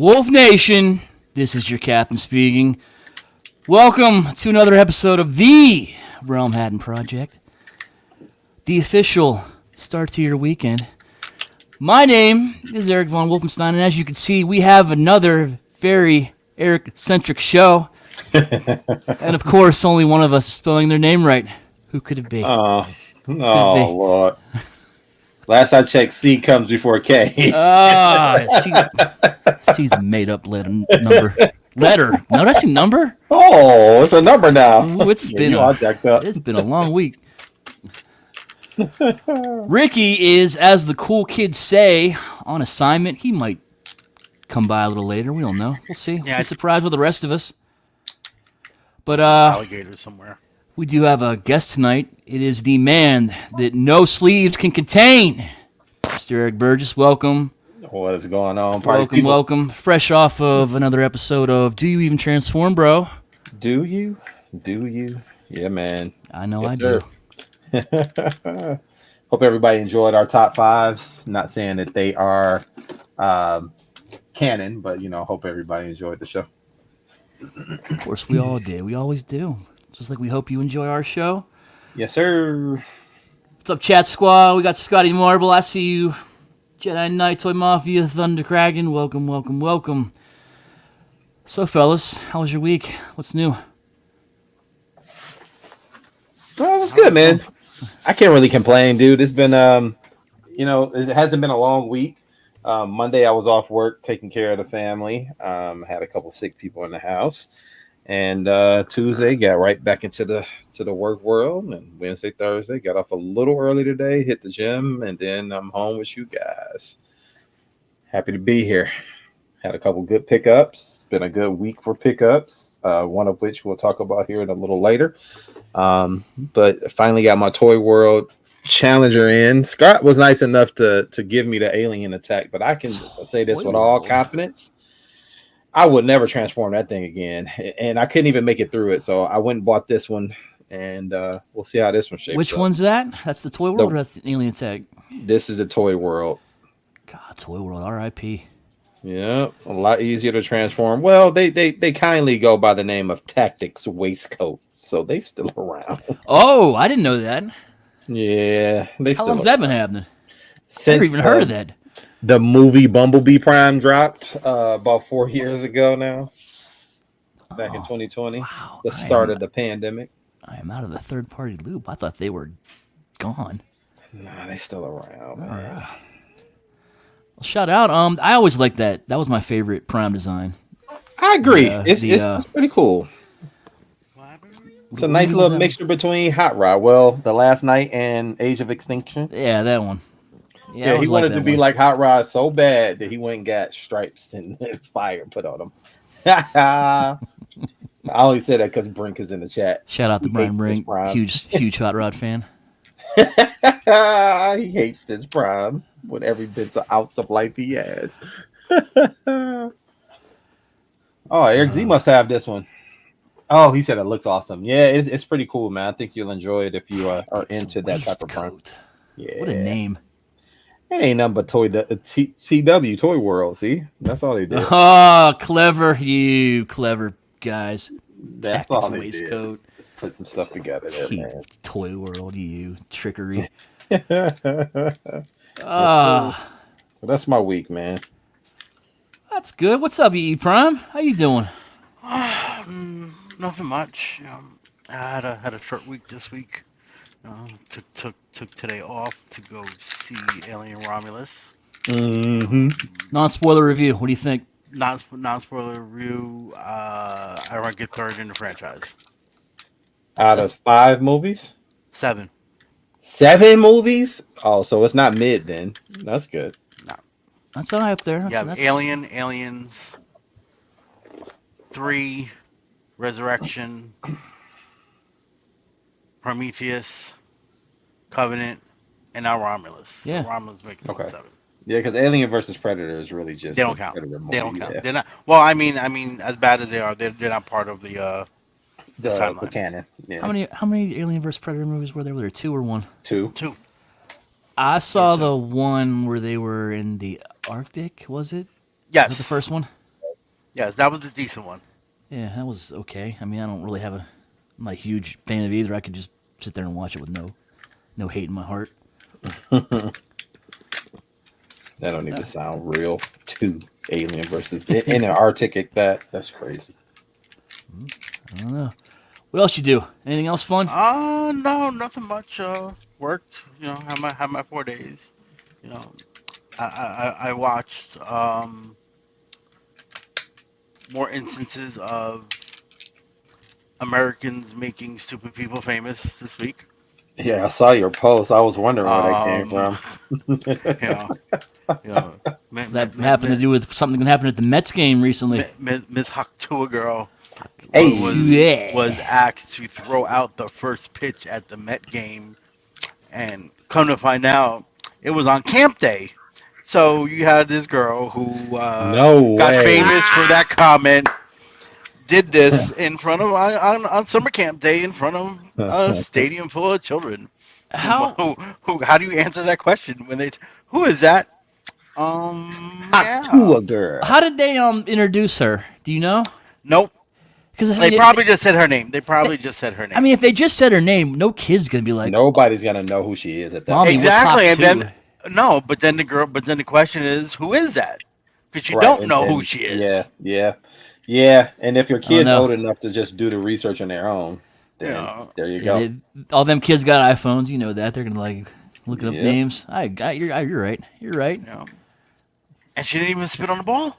Wolf Nation, this is your captain speaking. Welcome to another episode of the Realmhattan Project, the official start to your weekend. My name is Eric Von Wolfenstein, and as you can see, we have another very Eric-centric show. And of course, only one of us is spelling their name right. Who could it be? Oh, Lord. Last I checked, C comes before K. C's a made-up number. Letter. No, that's a number. Oh, it's a number now. Ooh, it's been a long week. Ricky is, as the cool kids say, on assignment. He might come by a little later. We don't know. We'll see. We'll be surprised with the rest of us. But alligator somewhere. We do have a guest tonight. It is the man that no sleeves can contain. Mr. Eric Burgess, welcome. What is going on, welcome. Fresh off of another episode of Do You Even Transform, bro? Do you? Yeah, man. I know I do. Hope everybody enjoyed our top fives. Not saying that they are canon, but, hope everybody enjoyed the show. Of course, we all did. We always do. Just like we hope you enjoy our show. Yes, sir. What's up, Chat Squad? We got Scotty Marble. I see you. Jedi Knight, Toy Mafia, Thunder Kraken. Welcome. So, fellas, how was your week? What's new? Well, it was good, man. I can't really complain, dude. It's been, it hasn't been a long week. Monday, I was off work taking care of the family. Had a couple sick people in the house. And Tuesday, got right back into the work world. And Wednesday, Thursday, got off a little early today, hit the gym, and then I'm home with you guys. Happy to be here. Had a couple good pickups. It's been a good week for pickups, one of which we'll talk about here in a little later. But I finally got my Toy World Challenger in. Scott was nice enough to give me the alien attack, but I can say this with all confidence. I would never transform that thing again, and I couldn't even make it through it. So I went and bought this one, and we'll see how this one shapes up. Which one's that? That's the Toy World or that's the alien attack? This is a Toy World. God, Toy World, R.I.P. Yeah, a lot easier to transform. Well, they kindly go by the name of Tactics Waistcoat, so they still around. Oh, I didn't know that. Yeah, they How still. long's that been happening? Since I never even heard of that. The movie Bumblebee Prime dropped about 4 years ago now, back in 2020, the start of the pandemic. I am out of the third-party loop. I thought they were gone. Nah, they still around, man. Well, shout out. I always liked that. That was my favorite Prime design. I agree. It's pretty cool. It's a nice little mixture between Hot Rod, The Last Night, and Age of Extinction. Yeah, that one. Yeah, he wanted to be like Hot Rod so bad that he went and got stripes and fire put on him. I only said that because Brink is in the chat. Shout out to Brian Brink, huge Hot Rod fan. He hates his Prime with every bit of ounce of life he has. Oh, Eric Z must have this one. Oh, he said it looks awesome. Yeah, it's pretty cool, man. I think you'll enjoy it if you are into that type of Prime. Yeah, what a name. It ain't nothing but CW, Toy World, see? That's all they did. Oh, clever guys. That's all they waistcoat. Did. Let's put some stuff together there, man. Toy World, trickery. That's my week, man. That's good. What's up, EE Prime? How you doing? Nothing much. I had a short week this week. Took today off to go see Alien Romulus. Non-spoiler review. What do you think? Non-spoiler review. I rank it third in the franchise. Out of 5 movies? 7. 7 movies? Oh, so it's not mid then. That's good. No. That's high up there. That's... Aliens, 3, Resurrection, Prometheus, Covenant, and now Romulus. Yeah. So Romulus makes it 7. Yeah, because Alien versus Predator is really just they don't count. They don't count. They're not. Well, I mean, as bad as they are, they're not part of the canon. Yeah. How many Alien vs Predator movies were there? Were there 2 or 1? 2. I saw the one where they were in the Arctic. Was it? Yes. Was it the first one? Yes, that was a decent one. Yeah, that was okay. I mean, I don't really have a. I'm not a huge fan of either. I could just sit there and watch it with no hate in my heart. That don't Uh, even sound real. Two Alien versus in an Arctic at that. That's crazy. I don't know. What else you do? Anything else fun? No, nothing much. Worked. Had my 4 days. You know, I watched more instances of Americans making stupid people famous this week. Yeah, I saw your post. I was wondering where that came Um, from. you know, you know, That happened to do with something that happened at the Mets game recently. Miss Haktua girl Hey, was Yeah. asked to throw out the first pitch at the Met game, and come to find out, it was on camp day. So you had this girl who no got way. famous for that comment, did this in front of on summer camp day in front of a stadium full of children. How How do you answer that question when who is that? Hot to Yeah. a girl. how did they introduce her? Do you know? Nope. Because I They mean, probably just said her name. They they, probably just said her I name. mean, if they just said her name, no kid's gonna be like, Nobody's gonna know who she is at that "Mommy, point. what's Exactly. hop And then two?" no, but then the question is, who is that? Because you Right, don't know who and she yeah, is. yeah, yeah. And if your I don't kid's know. old enough to just do the research on their own, You then know. there you Yeah, go. all them kids got iPhones. You know that they're gonna like looking up Yep. names. You're right. You're right. You know. And she didn't even spit on the ball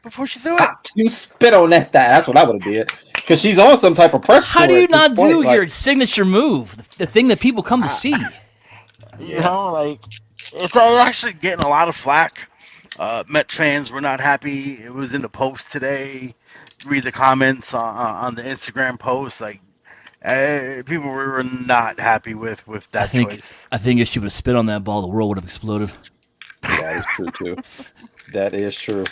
before she threw it. Hot to spit on that thing. That's what I would have did. Because she's on some type of press How do tour you at this not point. do Like, your signature move, the thing that people come to I, see? you yeah, know, like it's actually getting a lot of flack. Met fans were not happy. It was in the post today. Read the comments on the Instagram post. Like people were not happy with I that think choice. I think if she would have spit on that ball, the world would have exploded. that is true too. That is true.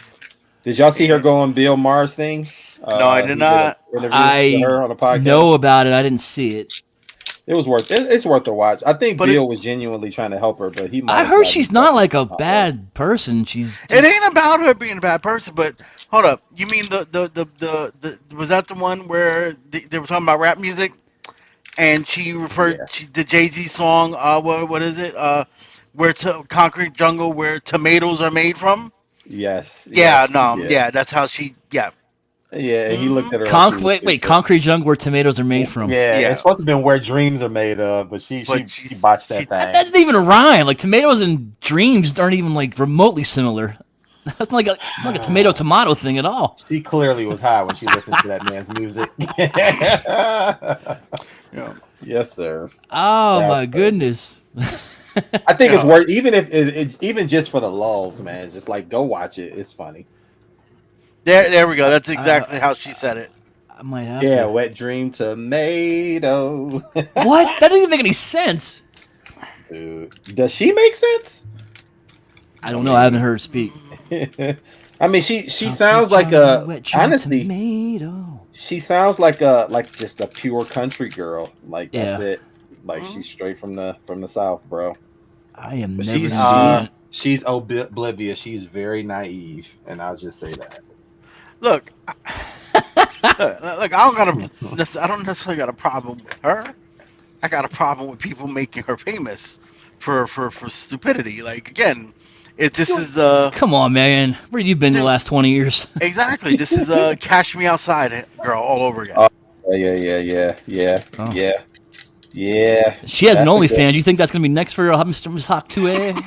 Did y'all see her Yeah. go on Bill Maher's thing? No, I did He did an not. interview with I her on a podcast. know about it. I didn't see it. It was worth it. It's worth a watch. I think But it Bill was genuinely trying to help her, but he might I have heard gotten she's not himself in like a some hot water. bad person. She's it just ain't about her being a bad person. But hold up, you mean the was that the one where they were talking about rap music and she Yeah. referred to the Jay Z song? What is it? Where to Concrete Jungle, where tomatoes are made from? Yes. Yeah, Yes. He no, did. yeah, that's how she. Yeah. Yeah. He Hmm. looked at her like she was wait, stupid. concrete junk where tomatoes are made from. Yeah. It's Yeah, supposed to have been where dreams are made of, but she but she she botched that she That thing. doesn't even rhyme. Like tomatoes and dreams aren't even like remotely similar. That's like a tomato thing at all. She clearly was high when she listened to that man's music. yeah. Yes, sir. Oh That's my crazy. goodness. I think it's Yeah. worth even if even just for the lulls, man. Just like go watch it. It's funny. There we go. That's I, exactly how she said it. I might have Yeah, to. wet dream tomato. What? That doesn't make any sense. Dude, does she make sense? I I don't know. I haven't mean, heard her speak. I mean, she Concrete sounds like jungle, a wet dream honestly. tomato. She sounds like just a pure country girl. Like that's Yeah, it. Like Mhm. she's straight from the south, bro. I am But never she's gonna do she's that. she's oblivious. She's very naive, and I'll just say that. Look, look. I don't necessarily got a problem with her. I got a problem with people making her famous for stupidity. Like again, if this is Come on, man. Where you been the dude, last 20 years? exactly, this is Cash Me Outside girl all over again. Oh, yeah. Oh, Yeah. Yeah, she has an that's a good. OnlyFans. You think that's gonna be next for Mr. Miss Hawk 2A?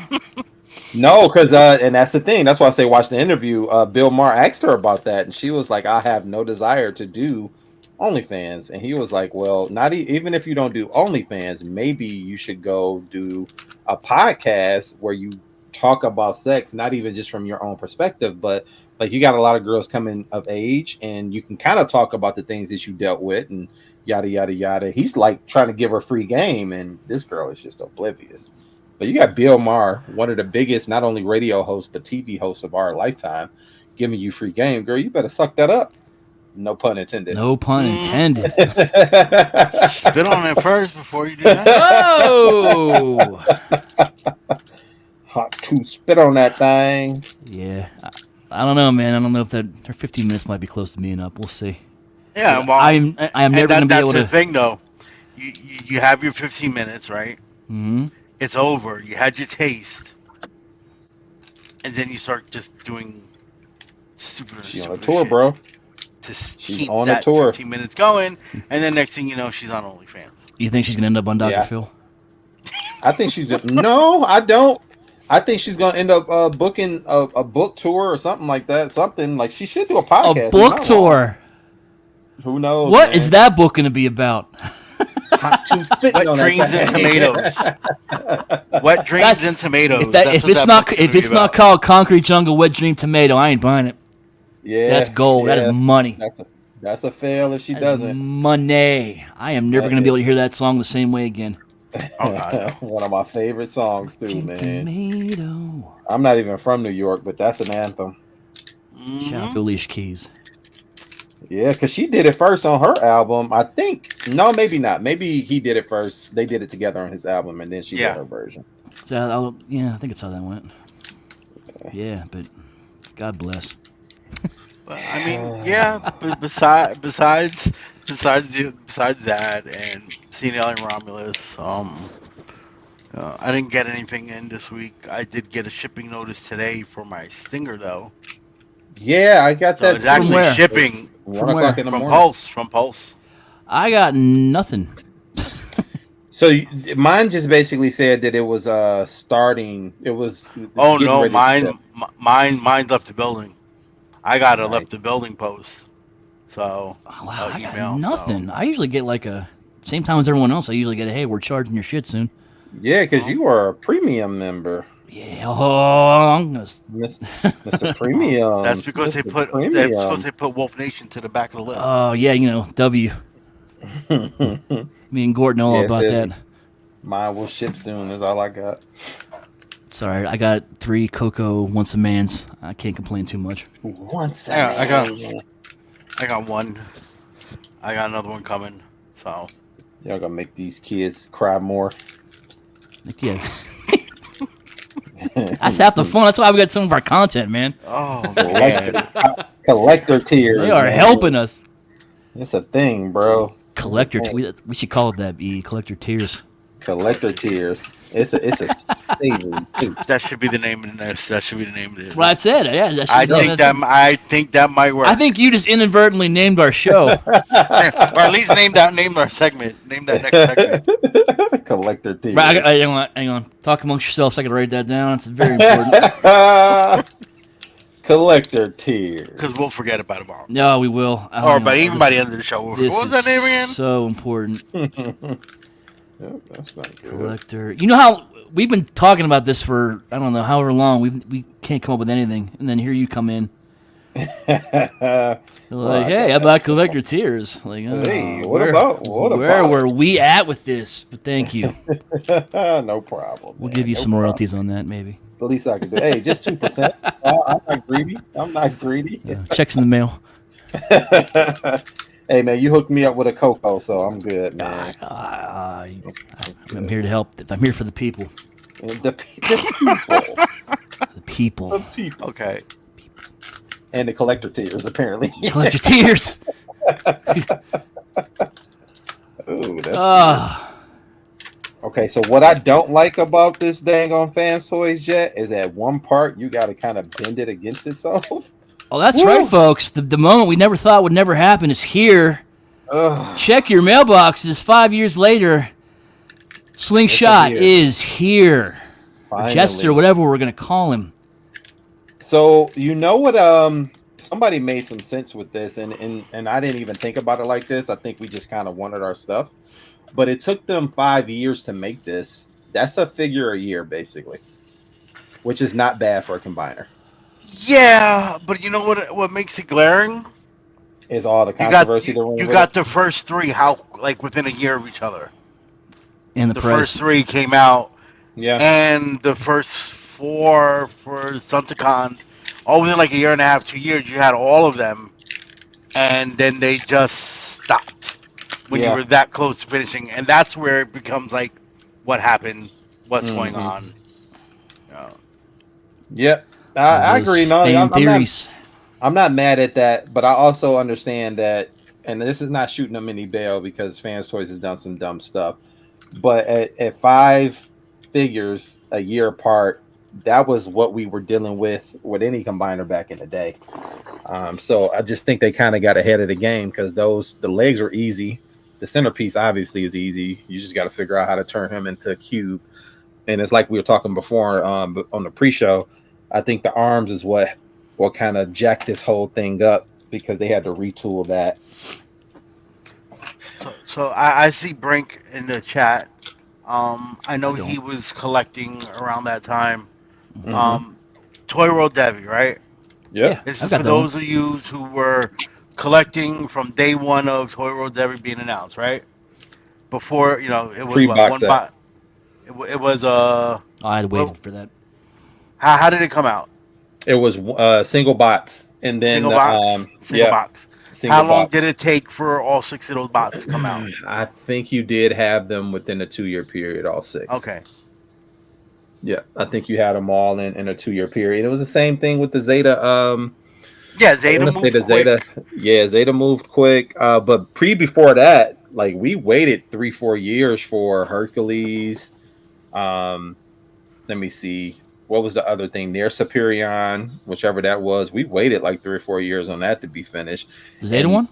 No, because and that's the thing. That's why I say watch the interview. Bill Maher asked her about that, and she was like, "I have no desire to do OnlyFans," and he was like, "Well, not even if you don't do OnlyFans, maybe you should go do a podcast where you talk about sex, not even just from your own perspective, but like you got a lot of girls coming of age, and you can kind of talk about the things that you dealt with and." Yada yada yada. He's like trying to give her free game, and this girl is just oblivious. But you got Bill Maher, one of the biggest, not only radio hosts but TV hosts of our lifetime, giving you free game, girl. You better suck that up. No pun intended. No pun Hmm. intended. Spit on it first before you do that. Whoa. Hot to spit on that thing. Yeah. I don't know, man. I don't know if that her 15 minutes might be close to being up. We'll see. Yeah, But well, I am and never going to be that's able the to. thing, though. You have your 15 minutes, right? Hmm. It's over. You had your taste, and then you start just doing stupider and She on a stupider tour, shit bro. to She's keep on a that tour. 15 minutes going, and then next thing you know, she's on OnlyFans. You think she's going to end up on Dr. Yeah, Phil? I think she's. No, I don't. I think she's gonna end up booking a book tour or something like that. Something like she should do a A podcast. He's book not wrong. tour. Who knows, What is man? that book going to be about? Hot too spitting Wet on that dreams and tomatoes. thing. Wet dreams and If tomatoes. that That's if what it's that not book's if gonna be it's not about. called Concrete Jungle Wet Dream Tomato, I ain't buying it. That's Yeah, gold. That is yeah. money. That's a fail if she That is doesn't. money. I am never That going to be is able to hear that song the same way again. Oh God, no. one of my favorite songs too, Dream man. Tomato. I'm not even from New York, but that's an anthem. Shout out Hmm. to Alicia Keys. Yeah, because she did it first on her album. I think. No, maybe not. Maybe he did it first. They did it together on his album, and then she did Yeah. her version. Yeah, I think it's how that went. Yeah, but God bless. But I mean, yeah. But besides that, and seeing Alien Romulus, I didn't get anything in this week. I did get a shipping notice today for my Stinger, though. Yeah, I got So that it's too. actually where? shipping It's From 1 o'clock where? in the from morning. Pulse. From Pulse. I got nothing. So mine just basically said that it was starting. It was Oh getting no, ready to ship. mine left the building. I got a Nice. left the building post. So Oh, wow, I got email. nothing. So I usually get like a same time as everyone else. I usually get a hey, we're charging your shit soon. Yeah, because you are a premium member, Yeah, oh, I'm gonna. Mr. Premium. that's because Mr. they put Wolf Nation to the back of the list. Oh yeah, W. Premium. Me and Gordon know all Yeah, it about says that. mine will ship soon. Is all I got. Sorry, I got 3 Cocoa once a man's. I can't complain too much. Once I got one. I got another one coming. So Y'all gonna make these kids cry more. Like, yeah, that's half the fun. That's why we got some of our content, man. oh man, Collector tears. They are man. helping us. It's a thing, bro. Collector, we should call it that. Collector tears. Collector tears. It's a savory too. that should be the name of the next. That should be the name of That's it. what I said. Yeah, that should I be think that might work. I think you just inadvertently named our show. or at least name our segment. Name that next segment. Collector tears. Right, hang on. Talk amongst yourselves. I can write that down. It's very important. Collector tears. Because we'll forget about it tomorrow. No, we will. Or by even by the end of the show, we'll forget. This What was that name again? is so important. Oh, that's not good. Collector. You know how we've been talking about this for I don't know however long. We can't come up with anything, and then here you come in. Like, hey, how about Collector Tears? Like, oh, Hey, where were we at with this? But thank you. No problem. We'll man. give you No some problem. royalties on that, maybe. The least I can do. Hey, just 2%. I'm not greedy. I'm not greedy. Checks in the mail. Hey man, you hooked me up with a cocoa, so I'm good, man. I'm here to help. I'm here for the people. The people. The people. The people. Okay. And the collector tears, apparently. Collector Tears. Ooh, that's Ah. okay, so what I don't like about this dang on Fans Toys Jet is at one part you got to kind of bend it against itself. Oh, that's Woo. right, folks. The moment we never thought would never happen is here. Ugh. Check your mailboxes. 5 years later, Slingshot It's is here. Or Finally. Jester, whatever we're going to call him. So you know what? Somebody made some sense with this, and I didn't even think about it like this. I think we just kind of wanted our stuff, but it took them 5 years to make this. That's a figure a year, basically, which is not bad for a combiner. Yeah, but you know what makes it glaring? Is all the You controversy got that went you with got it. the first 3 how like within a year of each other. And The price. first 3 came out, Yeah, and the first 4 for Sunticon, all within like a year and a half, 2 years. You had all of them, and then they just stopped when you Yeah. were that close to finishing, and that's where it becomes like, what happened? What's going Mhm. on? yep. All I agree. those No, fan I'm not. theories. I'm not mad at that, but I also understand that, and this is not shooting them any bail because Fans Toys has done some dumb stuff. But at five figures a year apart, that was what we were dealing with any combiner back in the day. So I just think they kind of got ahead of the game because the legs are easy. The centerpiece obviously is easy. You just got to figure out how to turn him into a cube. And it's like we were talking before on the pre-show. I think the arms is what kind of jacked this whole thing up because they had to retool that. So I see Brink in the chat. I I know he don't. was collecting around that time. Mm-hmm. Um, Toy World Devi, right? Yep. Yeah, This I've is got for that one. those of you who were collecting from day one of Toy World Devi being announced, right? Before it was what Pre-box one set. bot. It was I what? waited for that. How did it come out? It was single bots, and then Single box, single yeah, box. single How long bots. did it take for all six of those bots to come out? I think you did have them within a 2 year period, all six. Okay. Yeah, I think you had them all in a 2 year period. It was the same thing with the Zeta. Yeah, I Zeta want to say moved the Zeta. quick. Yeah, Zeta moved quick. But before that, like we waited 3 4 years for Hercules. Um, let me see. What was the other thing there? Superion, whichever that was. We waited like 3 or 4 years on that to be finished. The Zeta And one?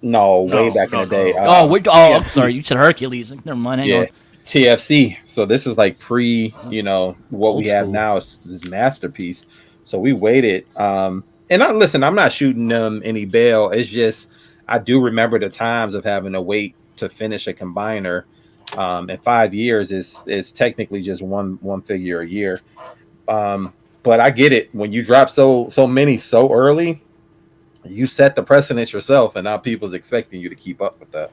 no, way No, back in no, the no, day. no. Oh, wait. Oh, I'm sorry. TFC. You said Hercules. Never mind. Hang Yeah, on. TFC. So this is like what we Old have school. now is masterpiece. So we waited. And listen, I'm not shooting them any bail. It's just I do remember the times of having to wait to finish a combiner. And 5 years is technically just one figure a year. But I get it. When you drop so many so early, you set the precedent yourself, and now people's expecting you to keep up with that.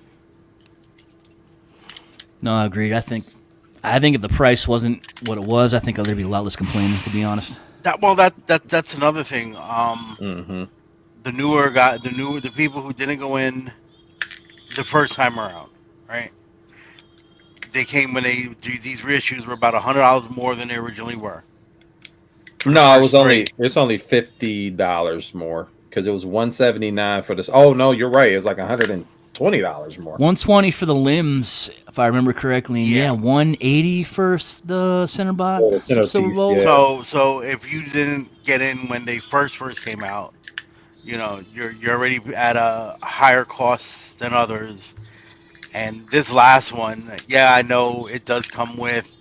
No, I agree. I think if the price wasn't what it was, I think there'd be a lot less complaining. To be honest. That's another thing. Mm-hmm. The people who didn't go in the first time around, right? They came when these reissues were about $100 more than they originally were for the No, first three. it's only $50 more because it was 179 for this. Oh no, you're right. It was like $120 more. 120 for the limbs, if I remember correctly, and yeah, Yeah. 180 for the center bot, For the silver centerpiece, bowl. yeah. So if you didn't get in when they first came out, you're already at a higher cost than others. And this last one, yeah, I know it does come with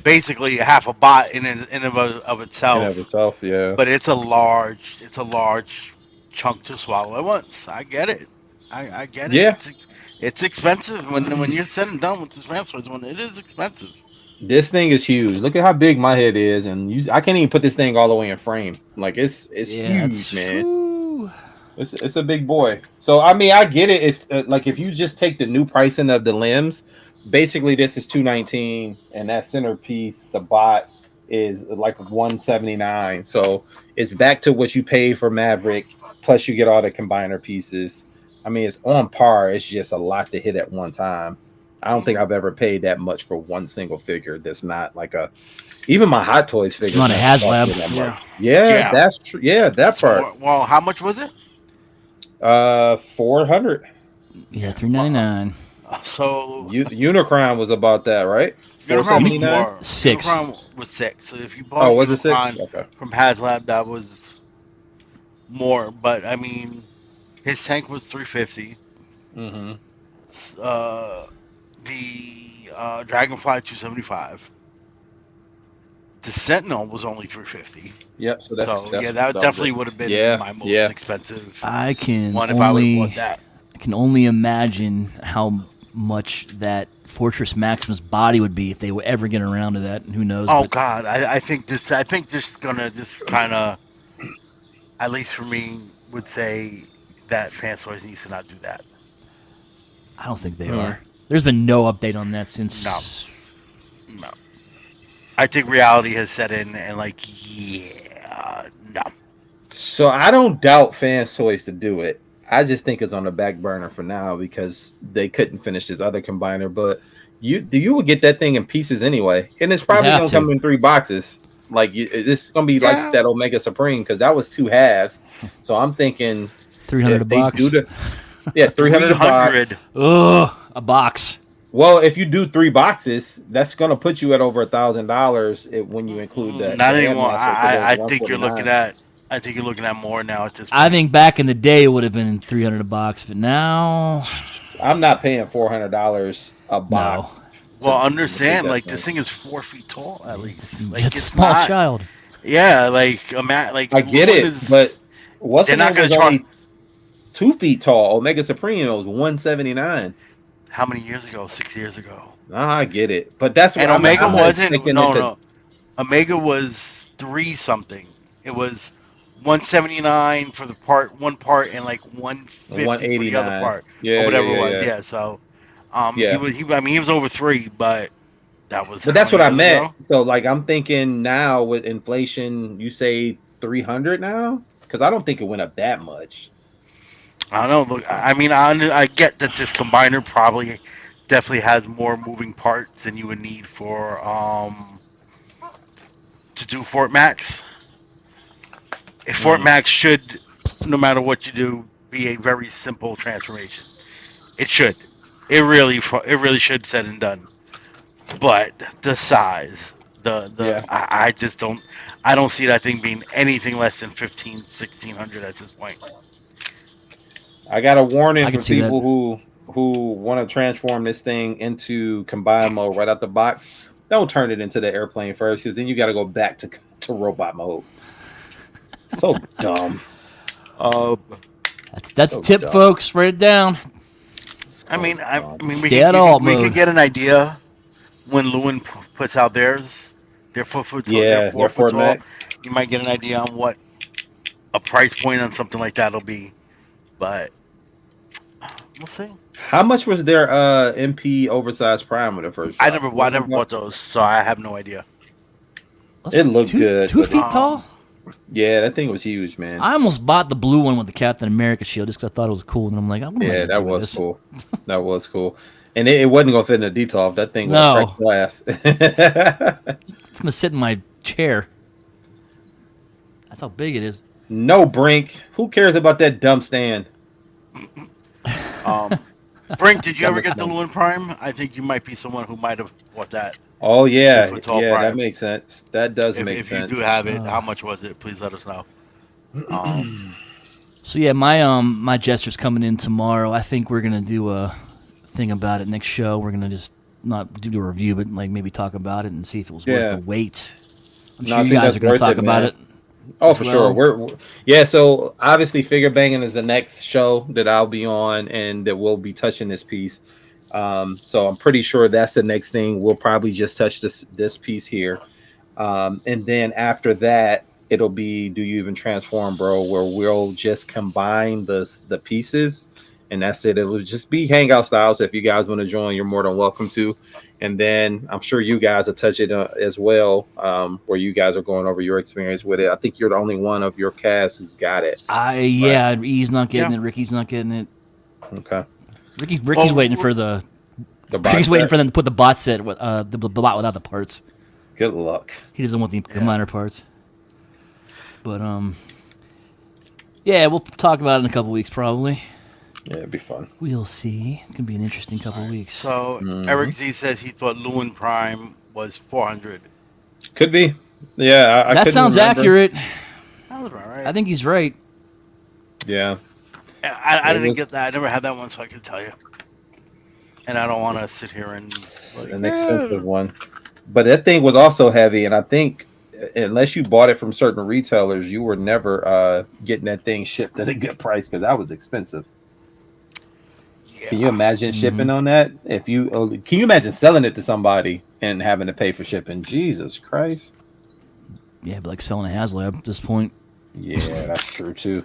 basically half a bot in of In of itself, itself, yeah. but it's a large chunk to swallow at once. I get it. I get it. Yeah. It's expensive when you're said and done with this transfers one. It is expensive. This thing is huge. Look at how big my head is, and I can't even put this thing all the way in frame. Like it's Yeah, huge, that's. man. Whew. It's a big boy. So I mean, I get it. It's like if you just take the new pricing of the limbs, basically this is 219, and that centerpiece, the bot, is like 179. So it's back to what you paid for Maverick, plus you get all the combiner pieces. I mean, it's on par. It's just a lot to hit at one time. I don't think Mm, I've ever paid that much for one single figure. That's not like a even my Hot Toys It's figures not a never cost me that HasLab. much. Yeah. Yeah, yeah, that's true. Yeah, that it's part. more. Well, how much was it? 400. Yeah, 399. So Unicron was about that, right? Unicron was 479. more. 6. Unicron was six. So if you bought Oh, a was it six? Unicron Okay. from HasLab, that was more. But I mean, his tank was 350. Mm-hmm. Uh, the Dragonfly 275. The Sentinel was only 350. Yep. So So yeah, that's that that was definitely it. would have been Yeah. my most Yeah. expensive I can one if I would have bought only that. I can only imagine how much that Fortress Maximus body would be if they would ever get around to that. Who knows? Oh But God, I think this gonna just kind of, at least for me, would say that Fansoys needs to not do that. I don't think they Hmm. are. There's been no update on that No, since. no. I think reality has set in and like, yeah, no. So I don't doubt Fans Toys to do it. I just think it's on the back burner for now because they couldn't finish this other combiner. But you would get that thing in pieces anyway, and it's You'd probably have gonna to. come in 3 boxes. Like this is gonna be like Yeah. that Omega Supreme because that was two halves. So I'm thinking 300 a if they do box. the 300 a box. 300. Oh, a box. Well, if you do three boxes, that's gonna put you at over $1,000 when you include Not the anymore. headmaster because it was I think you're looking 149. at. I think you're looking at more now at this I point. think back in the day it would have been 300 a box, but now, I'm not paying $400 a no. box Well, to get understand, that like this thing. thing is 4 feet tall at It's least. it's Like a it's small not. child. Yeah, like like I get Lewin it, is. but what's They're the not name gonna was charge. only 2 feet tall. Omega Supreme was 179. How many years ago? 6 years ago. I get it, but that's And what Omega I'm not wasn't. expecting it No, to no. Omega was three something. It was 179 for the part one part and like 150 for the other 189. part or Yeah, yeah, whatever it yeah, was. yeah, Yeah. So he yeah. was. I mean, he was over three, but that was But how that's many what I years meant. ago? So like I'm thinking now with inflation, you say 300 now because I don't think it went up that much. I don't know. Look, I mean, I get that this combiner probably definitely has more moving parts than you would need for to do Fort Max. Fort Mm. Max should, no matter what you do, be a very simple transformation. It should. It really should said and done. But the size, Yeah, I just don't. I don't see that thing being anything less than 15, 1600 at this point. I got a warning I can for see that. people who want to transform this thing into combine mode right out the box. Don't turn it into the airplane first because then you got to go back to robot mode. So dumb. Uh, That's a So tip, dumb. folks. Write it down. So dumb. I mean, Stay at alt we could mode. get an idea when Lewin puts out theirs. Their Yeah, their 4 foot Ford tall. Max. You might get an idea on what a price point on something like that'll be. But we'll see. How much was their MP oversized prime when it first dropped? I 400 never bought bucks. those, so I have no idea. That's It looked two good, two but feet tall. Um, yeah, that thing was huge, man. I almost bought the blue one with the Captain America shield just because I thought it was cool, and I'm like, what am I Yeah, gonna do that with was this? cool. That was cool. And it wasn't gonna fit in the detail. That thing would have cracked No, glass. it's gonna sit in my chair. That's how big it is. No Brink. Who cares about that dumb stand? um, Brink, did you ever Dumbest get the number. Lewin Prime? I think you might be someone who might have bought that Oh two yeah, foot tall yeah, that Prime. makes sense. That does make If you do sense. have it, how Uh, much was it? Please let us know. Um, so yeah, my jester's coming in tomorrow. I think we're gonna do a thing about it next show. We're gonna just not do a review, but like maybe talk about it and see if it was worth the Yeah. wait. I'm No, sure I you think guys that's are gonna worth talk it, about man. it Oh, as for sure. well. Yeah. So obviously, figure banging is the next show that I'll be on, and that we'll be touching this piece. So I'm pretty sure that's the next thing. We'll probably just touch this piece here, and then after that, it'll be "Do You Even Transform, Bro?" Where we'll just combine the pieces, and that's it. It will just be hangout style. So if you guys want to join, you're more than welcome to. And then I'm sure you guys will touch it as well, where you guys are going over your experience with it. I think you're the only one of your cast who's got it, right? Yeah, E's not yeah. getting it. Ricky's not getting it. Okay. Ricky's waiting Well, for the The Ricky's box waiting set. for them to put the bot set with the bot without the parts. Good luck. He doesn't want the yeah. minor parts. But yeah, we'll talk about it in a couple weeks probably. Yeah, it'd be fun. We'll see. It's gonna be an interesting couple weeks. So Hmm. Eric Z says he thought Lewin Prime was 400. Could be. Yeah, I That couldn't sounds remember. accurate. That was about I right. think he's right. Yeah, I it didn't was get that. I never had that one, so I could tell you. And I don't want to sit here and like, an expensive one. But that thing was also heavy, and I think unless you bought it from certain retailers, you were never getting that thing shipped at a good price because that was expensive. Can you yeah. imagine Hmm. shipping on that? If you can you imagine selling it to somebody and having to pay for shipping? Jesus Christ! Yeah, but like selling a HasLab at this point. Yeah, that's true too.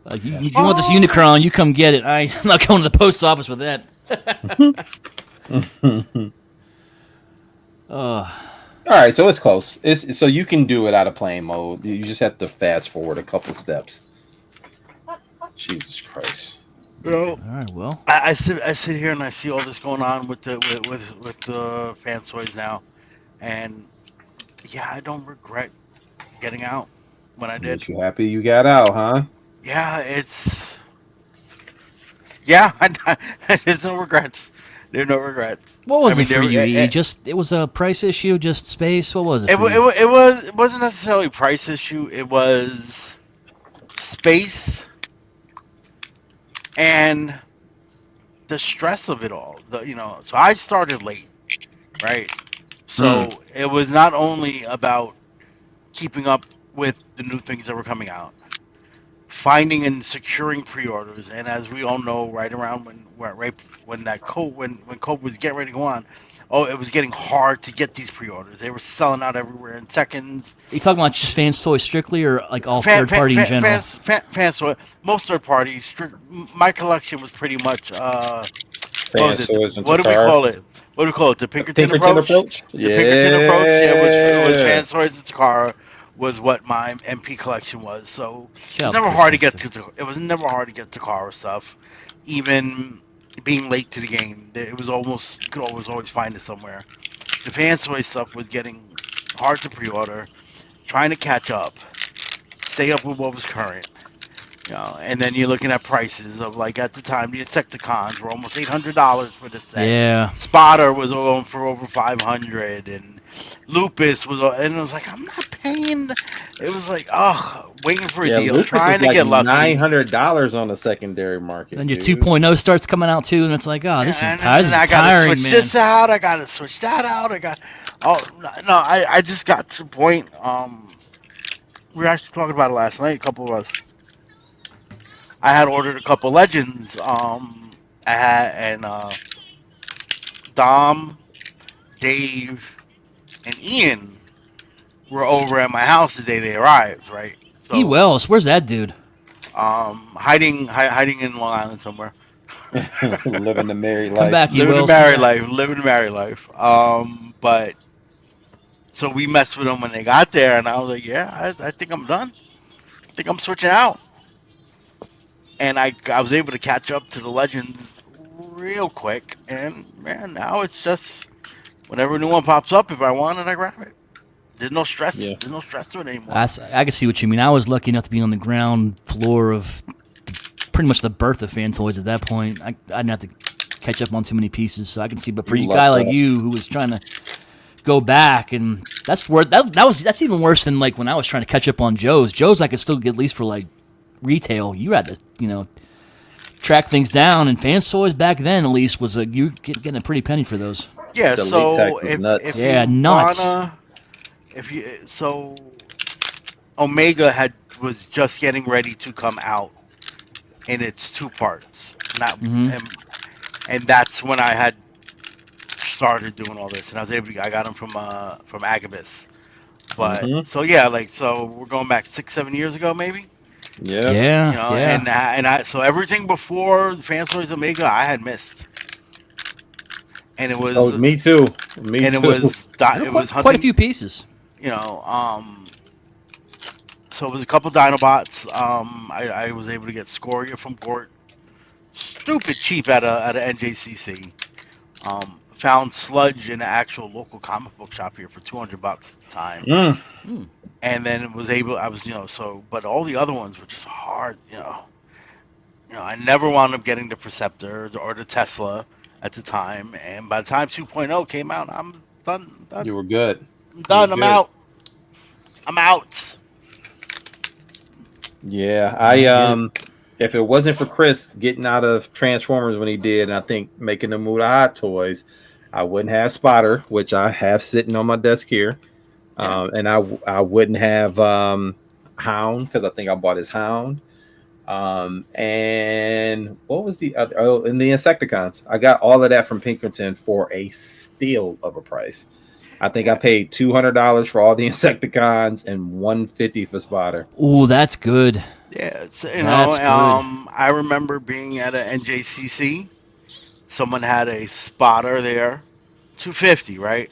Like That's you want this true. Unicron, you come get it. I'm not going to the post office with that. Uh, All right, so it's close. It's so you can do it out of plane mode. You just have to fast forward a couple steps. Jesus Christ. Well, all right, well, I sit here and I see all this going on with the with the fan toys now, and yeah, I don't regret getting out when I did. Makes you happy you got out, huh? Yeah, yeah. There's no regrets. There are no regrets. What I was it mean, for there you? E? it, Just it was a price issue, just space. What was it it, for wa- it, you? wa- it was it wasn't necessarily a price issue. It was space and the stress of it all. So I started late, right? Mm. So it was not only about keeping up with the new things that were coming out, finding and securing pre-orders, and as we all know, right around right when that code when code was getting ready to go on, oh, it was getting hard to get these pre-orders. They were selling out everywhere in seconds. Are you talking about just fans toys strictly, or like all Fan, third fan, party in fan, general? fans, so most third parties. My collection was pretty much what was Fans, it? toys, and What do we Takara. call it? What do we call it? The Pinkerton Pinkerton approach. approach? The Pinkerton approach. It was Yeah. Fans Toys and Takara was what my MP collection was. So it was Child never hard to Christmas get stuff. to. It was never hard to get Takara stuff. Even being late to the game, it was almost you could always find it somewhere. The Fans Toys stuff was getting hard to pre-order, trying to catch up, stay up with what was current. And then you're looking at prices of like at the time the Insecticons were almost $800 for the set. Yeah, Spotter was on for over 500, and Lupus and it was like I'm not paying. It was like waiting for a Yeah, deal, Lupus trying was to like get lucky. $900 on the secondary market, then your dude. 2.0 starts coming out too, and it's like, oh, this And is I gotta tiring, switch man. this out. I gotta switch that out. I got oh no, I just got to the point. We were actually talking about it last night. A couple of us. I had ordered a couple legends. I had and Dom, Dave, and Ian were over at my house the day they arrived. Right, E so Wells, where's that dude? hiding in Long Island somewhere, Living the married Come life. back, E Wells, come back. Living a married life. But so we messed with them when they got there, and I was like, yeah, I think I'm done. I think I'm switching out, and I was able to catch up to the legends real quick, and man, now it's just whenever a new one pops up, if I want it, I grab it. There's no stress. Yeah. There's no stress to it anymore. I can see what you mean. I was lucky enough to be on the ground floor of pretty much the birth of fan toys at that point. I didn't have to catch up on too many pieces, so I can see. But for You a guy lucked like out. you who was trying to go back, and that's even worse than like when I was trying to catch up on Joe's. Joe's I could still get at least for like retail. You had to track things down, and fan toys back then at least was you getting a pretty penny for those. Yeah. The late tax So was if nuts. if Yeah, you nuts. wanna, if you Omega was just getting ready to come out in its two parts. Not and that's when I had started doing all this, and I got them from Agabus. But Hmm. so yeah, so we're going back 6-7 years ago maybe. Yep. Yeah, yeah. So everything before Fans Toys Omega I had missed, and it was Oh, me too. Me and it too. was There were it was quite a hunting. few pieces. You know, so it was a couple Dinobots. I was able to get Scoria from Gort, stupid cheap at a NJCC. Found Sludge in an actual local comic book shop here for $200 at the time, Mm. and then was able. I was but all the other ones were just hard. I never wound up getting the Perceptor or the Tesla at the time, and by the time 2.0 came out, I'm done. I'm done. You were good. I'm You were done. I'm good. out. I'm out. Yeah, I I get it. if it wasn't for Chris getting out of Transformers when he did, and I think making the move to Hot Toys, I wouldn't have Spotter, which I have sitting on my desk here, Yeah. and I wouldn't have Hound because I think I bought his Hound. And what was the other? Oh, and the Insecticons. I got all of that from Pinkerton for a steal of a price. I think I Yeah. paid $200 for all the Insecticons and $150 for Spotter. Ooh, that's good. Yeah, it's, That's good. I remember being at a NJCC. Someone had a spotter there, 250, right?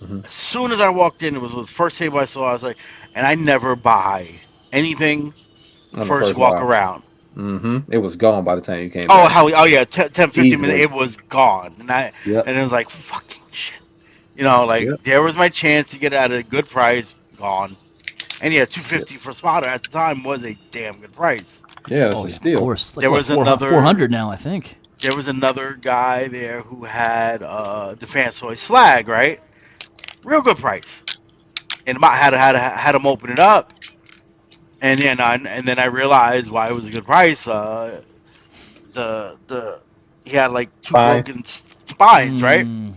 Mhm. As soon as I walked in, it was the first table I saw. I was like, and I never buy anything On the first first walk walk. around. It was gone by the time you came Oh, back. yeah, 10, 15 minutes, Easily. it was gone. Yep. And it was like, fucking shit. Yep. There was my chance to get it at a good price, gone. And yeah, two Yep. fifty for spotter at the time was a damn good price. Yeah, that's Oh a yeah, of steal. course. Like There what, was 400 now, I think. there was another guy there who had the Fansoy Slag, right? Real good price. And I had him open it up, and then I realized why it was a good price. The he had like two Fines. broken spines, right? Mm.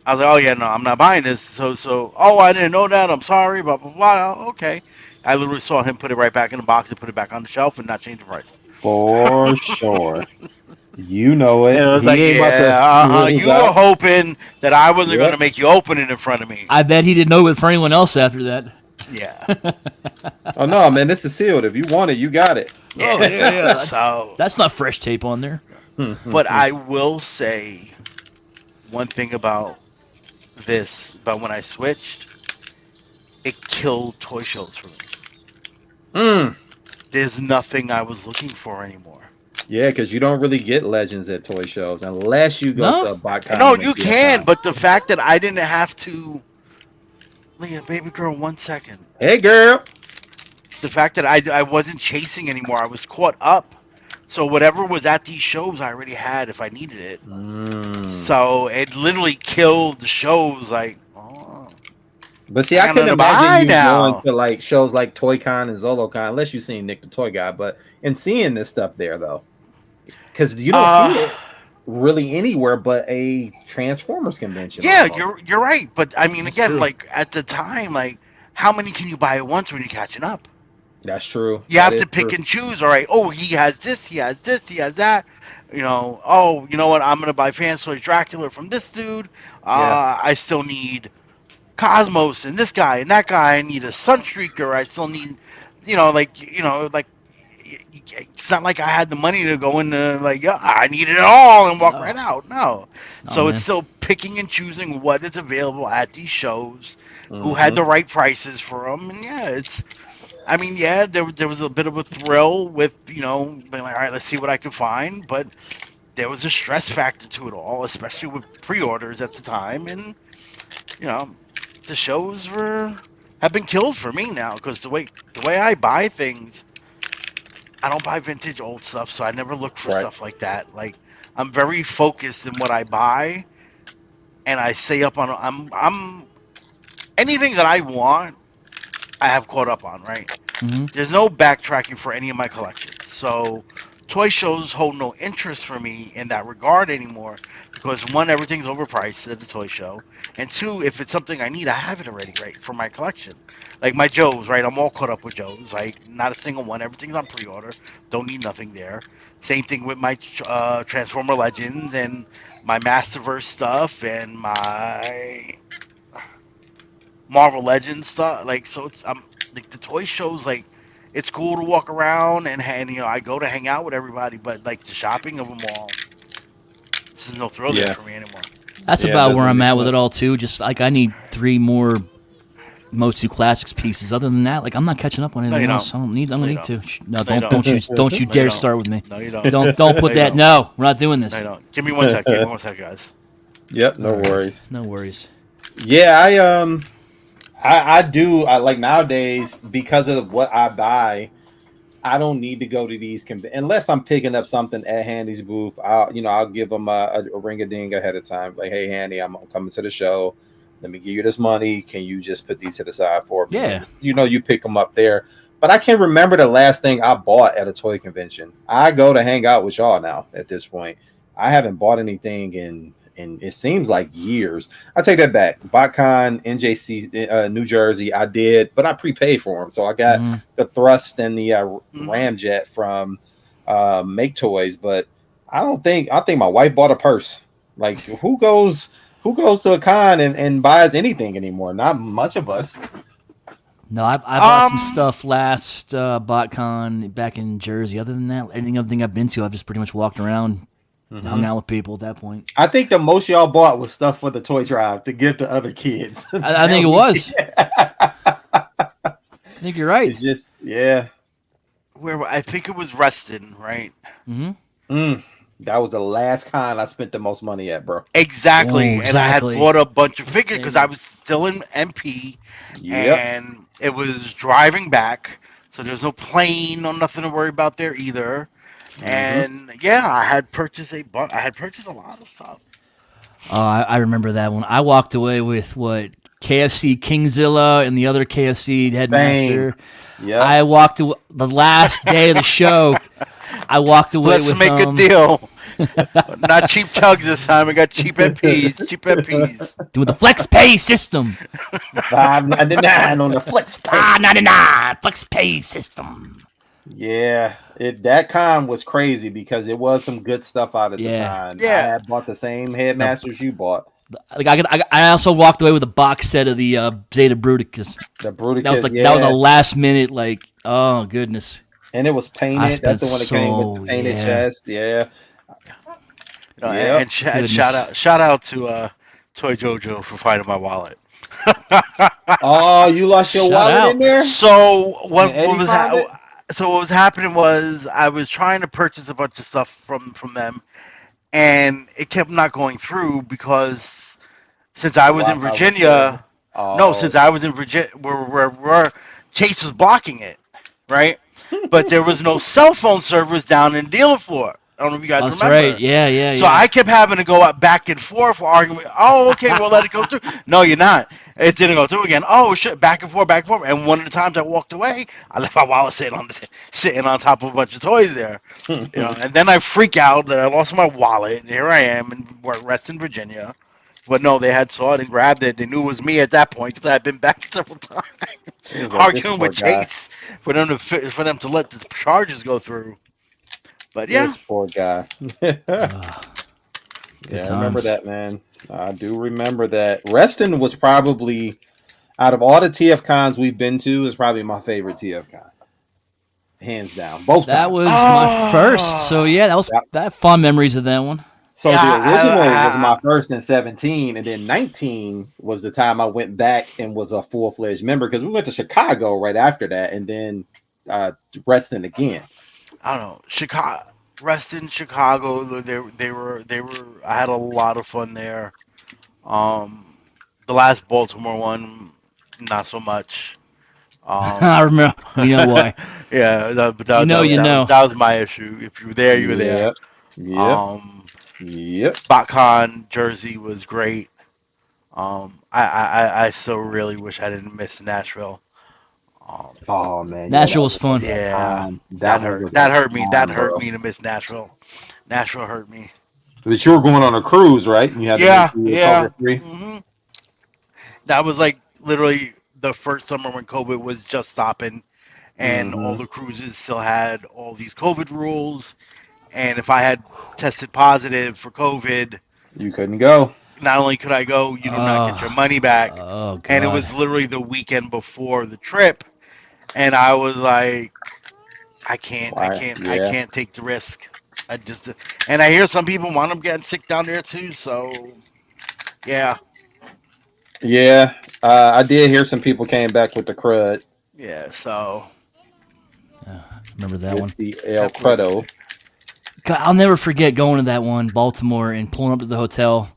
I was like, oh yeah, no, I'm not buying this. Oh, I didn't know that. I'm sorry, blah blah blah. Okay, I literally saw him put it right back in the box and put it back on the shelf and not change the price. For sure. You know And it. it was He like, ain't about to yeah, lose you were out. hoping that I wasn't going to Yep. make you open it in front of me. I bet he didn't know it for anyone else after that. Yeah, Oh no, man, this is sealed. If you want it, you got it. Oh yeah. yeah, yeah. So, That's not fresh tape on there. but I will say one thing about this, but when I switched, it killed toy shows for me. Mm. There's nothing I was looking for anymore. Yeah, because you don't really get legends at toy shows unless you go No. to a No, BotCon and a you can, PSI. but the fact that I didn't have to, Leah, baby girl, 1 second. Hey, girl. The fact that I wasn't chasing anymore, I was caught up. So whatever was at these shows, I already had if I needed it. Mm. So it literally killed the shows. Like, oh, But see, I I got couldn't nothing to imagine buy you going now. to like shows like ToyCon and ZoloCon unless you've seen Nick the Toy Guy, but and seeing this stuff there though, because you don't see Uh, it really anywhere but a Transformers convention yeah, almost. you're right. But I mean, That's again, true. like at the time, like how many can you buy at once when you're catching up? That's true. You That have is to pick true. and choose. All right. Oh, he has this. He has this. He has that. Oh, you know what? I'm gonna buy Fansoy Dracula from this dude. Yeah. I still need Cosmos and this guy and that guy. I need a Sunstreaker. I still need, like it's not like I had the money to go into like, yeah, I need it all and walk No. right out. No, Oh so it's man. still picking and choosing what is available at these shows, who had Hmm. the right prices for them, and yeah, it's. I mean, yeah, there was a bit of a thrill with being like, all right, let's see what I can find, but there was a stress factor to it all, especially with pre-orders at the time, and you know, the shows have been killed for me now because the way I buy things, I don't buy vintage old stuff, so I never look for Right. stuff like that. Like I'm very focused in what I buy, and I stay up on. I'm anything that I want, I have caught up on. Right. Hmm. There's no backtracking for any of my collections, so toy shows hold no interest for me in that regard anymore because one, everything's overpriced at the toy show, and two, if it's something I need, I have it already, right, for my collection. Like my Joes, right? I'm all caught up with Joes. Like not a single one. Everything's on pre-order. Don't need nothing there. Same thing with my Transformer Legends and my Masterverse stuff and my Marvel Legends stuff. Like so, it's like the toy shows. Like it's cool to walk around and I go to hang out with everybody, but like the shopping of them all, this is no thrill there Yeah. for me anymore. That's Yeah, it about doesn't where I'm make at with it sense. all too. Just like I need 3 more Motu Classics pieces. Other than that, like I'm not catching up on No, anything you else. don't. I'm No, gonna you need don't. to. No, No, you don't don't. don't you don't you No, you dare don't. start with me. No, you don't. Don't No, put you that. don't. No, we're not doing No, this. you don't. Give me 1 second. Give me 1 second, guys. Yep. All No right, worries. no worries. Yeah, I do. I like nowadays because of what I buy. I don't need to go to these unless I'm picking up something at Handy's booth. I'll give them a ring a ding ahead of time. Like, hey, Handy, I'm coming to the show. Let me give you this money. Can you just put these to the side for me? Yeah. You pick them up there. But I can't remember the last thing I bought at a toy convention. I go to hang out with y'all now at this point. I haven't bought anything in it seems like years. I take that back. BotCon, NJC, New Jersey, I did, but I prepaid for them. So I got Hmm. the thrust and the Mm-hmm. Ramjet from Make Toys, but I think my wife bought a purse. Like who goes to a con and buys anything anymore? Not much of us. No, I bought some Um. stuff last BotCon back in Jersey. Other than that, any other thing I've been to, I've just pretty much walked around, hung out with people at that point. I think the most y'all bought was stuff for the toy drive to give to other kids. I think it was. I think you're right. It's just yeah. Where I think it was Reston, right? Hmm. Mm, That was the last con I spent the most money at, bro. Oh, Exactly, and I had exactly. bought a bunch of figures Same because I here. was still in MP, Yep. and it was driving back, so there's no plane, no nothing to worry about there either. Hmm. And yeah, I had purchased a lot of stuff. Oh, I remember that one. I walked away with what KFC Kingzilla and the other KFC Same. Headmaster. Yep. I walked the last day of the show. I walked away Let's with make a deal. Not cheap chugs this time. I got cheap MPs. Cheap MPs. with the flex pay system. $5.99 on the flex pay. 5.99 flex pay system. Yeah, that con was crazy because it was some good stuff out at the Yeah. time. I Yeah. had bought the same The, headmasters you bought. like I also walked away with a box set of the Zeta Bruticus. The That was Bruticus, like that was a yeah. last minute like oh goodness. And it was I painted. That's spent the one that came with the so painted yeah chest. Yeah. And, Yep. and goodness. shout out to Toy Jojo for finding my wallet. Oh, you lost your Shout wallet in out. there? So And Eddie found it? so what was happening was I was trying to purchase a bunch of stuff from them, and it kept not going through because since I The was in Wi-Fi was terrible. Virginia, no, Oh. since I was in Virginia, where Chase was blocking it, right? But there was no cell phone service down in dealer floor. I don't know if you guys That's right. remember. Yeah, yeah, So yeah. I kept having to go up back and forth arguing. Oh, okay, we'll let it go through. No, you're not. It didn't go through again. Oh shit, back and forth, back and forth. And one of the times I walked away, I left my wallet sitting on top of a bunch of toys there. And then I freak out that I lost my wallet. And here I am in Reston, Virginia. But no, they had saw it and grabbed it. They knew it was me at that point because I had been back several times It was like this arguing poor with guy. Chase for them to let the charges go through. But yeah, This poor guy. Yeah, Good I remember times. that, man. I do remember that. Reston was probably out of all the TF cons we've been to, is probably my favorite TF con, hands down, both That times. was my first. So oh yeah, that was Yep. that fond memories of that one. So yeah, the original was my I, first in 17, and then 19 was the time I went back and was a full-fledged member because we went to Chicago right after that, and then Reston again. I don't know. Chicago, Reston, Chicago. They were. I had a lot of fun there. Um, the last Baltimore one, not so much. I remember. We know why. Yeah, but You know, you know. that was my issue. If you were there, you were there. Yep. Yep. Um, Yep. BotCon Jersey was great. I still really wish I didn't miss Nashville. Um, Oh man, yeah, Nashville was fun. a yeah, time. That one was a that hurt me. That time, hurt bro. me to miss Nashville. Nashville hurt me. But you were going on a cruise, right? You had to make Yeah, sure you were yeah. COVID free. That was like literally the first summer when COVID was just stopping, and all Hmm. the cruises still had all these COVID rules. And if I had tested positive for COVID, You couldn't go. not only could I go, you do not get your Oh, money back. oh And it God. was literally the weekend before the trip, and I was like, Why? I Yeah. can't take the risk. I just, and I hear some people want them getting sick down there too. So yeah, Yeah. I did hear some people came back with the crud, yeah. So Remember that with one. the El definitely. Crudo. God, I'll never forget going to that one, Baltimore, and pulling up to the hotel.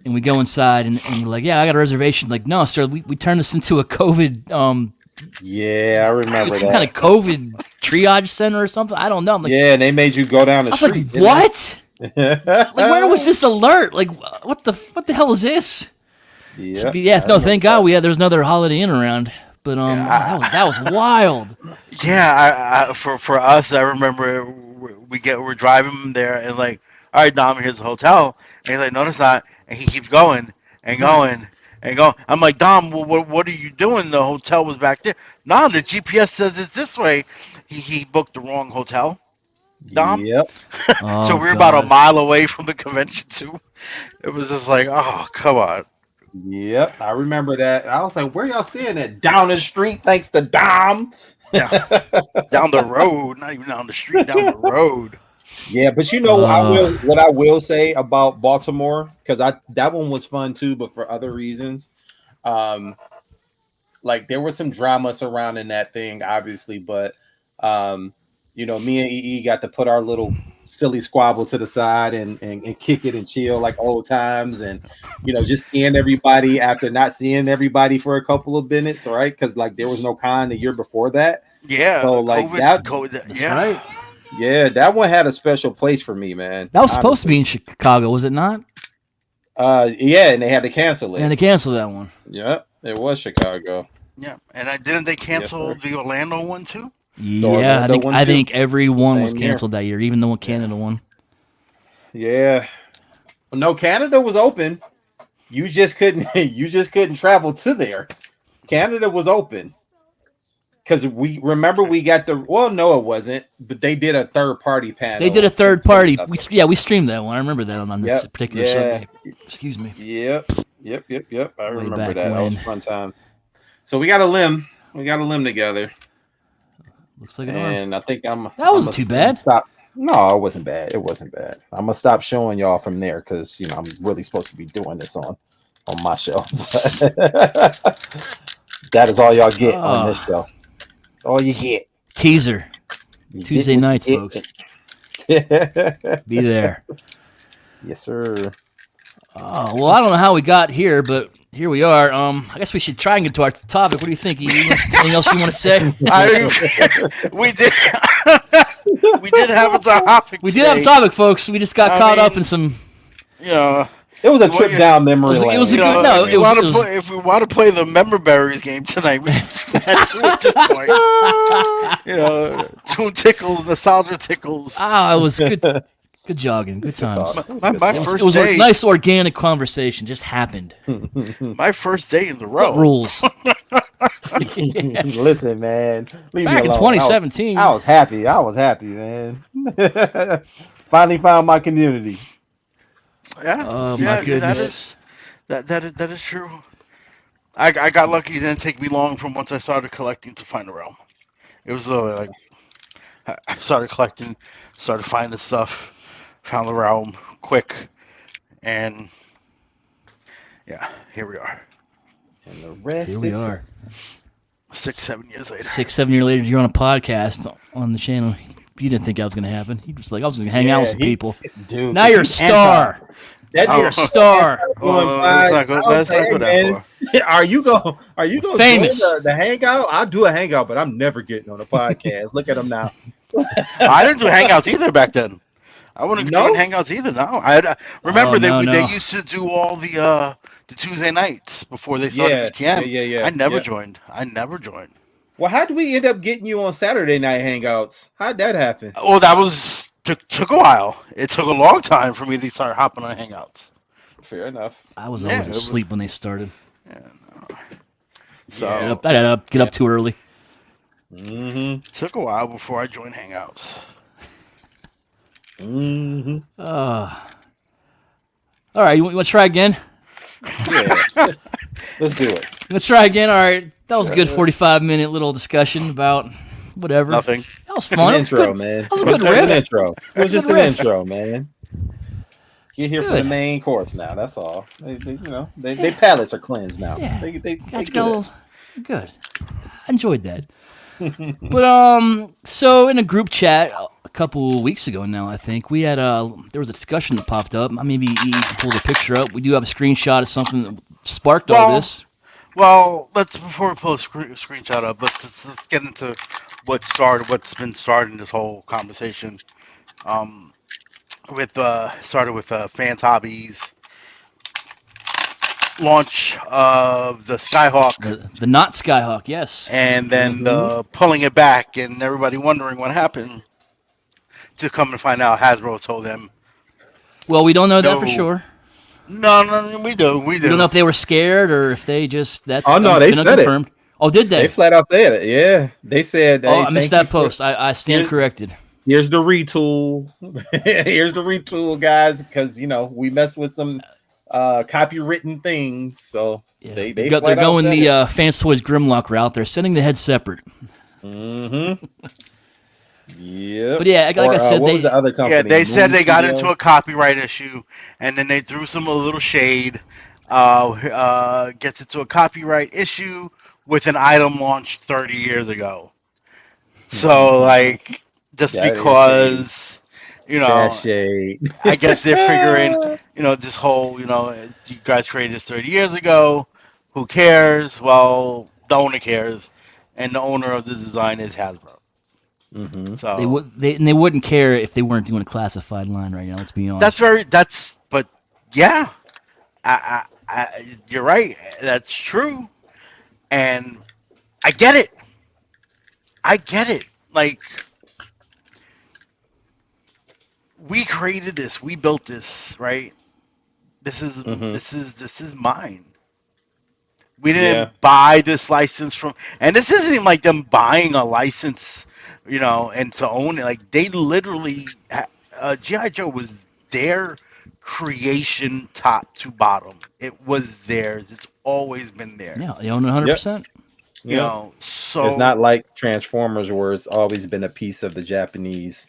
And we go inside, and we're like, "Yeah, I got a reservation." Like, no, sir, we turned this into a COVID, Yeah, I remember some kind that. of COVID triage center or something. I don't know. I'm like, Yeah, and they made you go down I the was like, street, didn't what? they? Like, where was this alert? Like, what the hell is this? So, Yeah, but yeah, I no, remember thank God that. we had there's another Holiday Inn around. But that was wild. Yeah, for us, I remember we're driving there and like, all right, Dom, here's the hotel, and he's like, no, it's not, and he keeps going and going and going. I'm like, Dom, what are you doing? The hotel was back there. No, the GPS says it's this way. He booked the wrong hotel, Dom. Yep. So Oh we were about a God. mile away from the convention too. It was just like, oh, come on. Yep. I remember that. I was like, where y'all staying at? Down the street, thanks to Dom. Down down the road, not even down the street, down the road. Yeah, but you know, Uh, what I will say about Baltimore, because I that one was fun too, but for other reasons. Um, like there was some drama surrounding that thing, obviously, but um, me and EE got to put our little silly squabble to the side and kick it and chill like old times, and just seeing everybody after not seeing everybody for a couple of minutes, all right? Because like there was no con the year before that, Yeah, so like that, COVID. That's Yeah, right. yeah, that one had a special place for me, man. That was supposed to be Honestly. in Chicago, was it not? Yeah, and they had to cancel And it. they canceled that one. Yep, it was Chicago. yeah. And didn't they Yes, cancel sir. the Orlando one too? The Yeah, I Orlando think one I too. think every one was Same year. canceled that year, even the one Yeah. Canada one. Yeah. No, Canada was open. You just couldn't. You just couldn't travel to there. Canada was open because we remember we got the. Well, no, it wasn't. But they did a third party panel. They did a to third tell party. nothing. We streamed that one. I remember that on this Yep. particular Yeah. subject. Excuse me. Yep. I Way remember back that. That was when. fun time. So we got a limb. We got a limb together, Looks like an arm. and I think I'm. That wasn't too bad. Stop. No, it wasn't bad. It wasn't bad. I'm gonna stop showing y'all from there because I'm really supposed to be doing this on my show. That is all y'all get on this show. That's all you get. Teaser. You Tuesday get- nights, get- folks. Be there. Yes, sir. Oh, well, I don't know how we got here, but here we are. I guess we should try and get to our topic. What do you think? Anything else you want to say? We did. We did have a topic. We did have a topic, folks. We just got caught up in some. It was a trip down memory lane. It was a good. No, if we want to play the Member Berries game tonight, we can do that too at this point. Tune tickles, nostalgia tickles. Ah, it was good. Good jogging. Good times. My It was day. a nice organic conversation. Just happened. My first day in the row. What rules? Listen, man. Leave Back me in alone. 2017. I was happy. Man. Finally found my community. Yeah. Oh, my goodness. That is true. I got lucky. It didn't take me long from once I started collecting to find a realm. It was like I started collecting, started finding stuff, found the realm quick, and yeah, here we are. And the rest Here we is are. 6-7 years later. 6-7 years later, you're on a podcast on the channel. You didn't think that was going to happen. You just like I was going to hang out with some people. Dude, Now you're a star. That You're a star. Let's not go that far. Are you going Famous. join the hangout? I'll do a hangout, but I'm never getting on a podcast. Look at them now. I didn't do hangouts either back then. I wouldn't do hangouts either. No, I remember they used to do all the Tuesday nights before they started BTN. Yeah. I never joined. Well, how did we end up getting you on Saturday night hangouts? How'd that happen? Well, that was took a while. It took a long time for me to start hopping on hangouts. Fair enough. I was always asleep when they started. Yeah, no. So I'd get up too early. Mm-hmm. took a while before I joined hangouts. Mm-hmm. All right, you want to try again? Yeah. Let's do it. Let's try again. All right, that was a good 45-minute little discussion about whatever. Nothing. That was fun. An intro, man. That was a good It was riff. an intro. It was just an riff. intro, man. Get here for the good. main course now. That's all. They palates are cleansed now. Yeah. They Got to good. go. Good. I enjoyed that. But so in a group chat a couple weeks ago now, I think we had there was a discussion that popped up. Maybe you can pull the picture up. We do have a screenshot of something that sparked all this. Well, before we pull a screenshot up, let's get into what's been starting this whole conversation. Started with Fans Hobbies launch of the Skyhawk, The not Skyhawk, yes. and then pulling it back, and everybody wondering what happened. To come and find out, Hasbro told them, Well, we don't know that No. for sure. No, we do. We don't know if they were scared or if they just they they said it. Oh, did they? They flat out said it. Yeah, they said. Oh, hey, I missed thank that you for- post. I stand corrected. Here's the retool. Here's the retool, guys, because we messed with some copywritten things. So Yeah. they they're flat out going said the Fans Toys Grimlock route. They're sending the head separate. Mm-hmm. Yeah. But yeah, like I said, what was the other company? Yeah, they said Movie they got Studio? into a copyright issue, and then they threw some a little shade. Gets into a copyright issue with an item launched 30 years ago. So, like, just That is because, You That know, shade. I guess they're figuring, this whole, you guys created this 30 years ago. Who cares? Well, the owner cares, and the owner of the design is Hasbro. hmm So They wouldn't care if they weren't doing a classified line right now. Let's be honest. but yeah, you're right. That's true, and I get it. I get it. Like, we created this, we built this, right? This is hmm this is mine. We Yeah. didn't buy this license from, and this isn't even like them buying a license, and to own it. Like, they literally, GI Joe was their creation, top to bottom. It was theirs. It's always been Yeah, theirs. they own it 100. Yep. percent Yep. It's not So, like Transformers, where it's always been a piece of the Japanese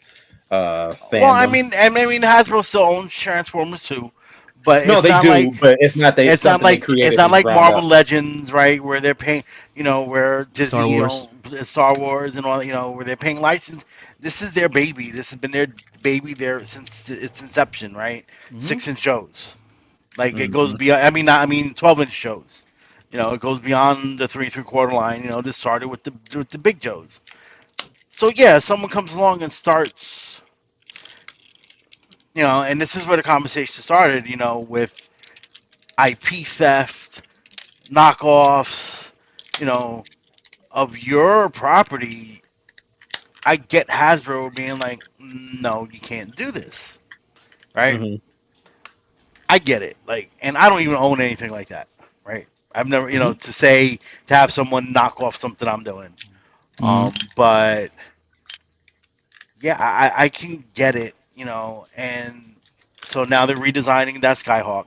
well, I fandom. mean, Hasbro still owns Transformers too, but No, they do, but it's not something they it's created not from like ground Marvel up. Legends, right? Where they're paying, where Star Disney, Wars. Star Wars and all, where they're paying license. This is their baby. This has been their baby there since its inception, right? Hmm. 6-inch shows, like it goes hmm beyond. I mean 12-inch shows. It goes beyond the 3 3/4 line. This started with the big Joes. So yeah, someone comes along and starts, and this is where the conversation started, with IP theft, knockoffs, you know, of your property. I get Hasbro being like, no, you can't do this, right? hmm I get it. Like, and I don't even own anything like that, right? I've never, hmm to have someone knock off something I'm doing. Hmm. But yeah, I can get it, and so now they're redesigning that Skyhawk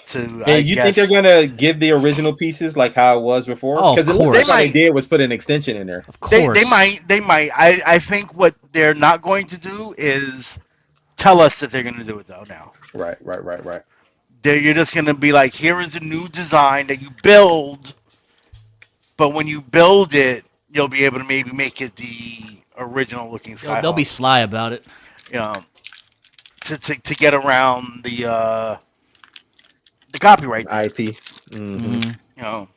to, I And you think they're guess, gonna give the original pieces like how it was before? Oh, of Because it looks they like all they course, might. did was put an extension in there. of They course. might. I think what they're not going to do is tell us that they're going to do it though. Now Right. you're just going to be like, here is the new design that you build, but when you build it, you'll be able to maybe make it the original looking They'll be Skyhawk. sly about it. You know, to get around the copyright thing. IP. hmm Hmm. You know,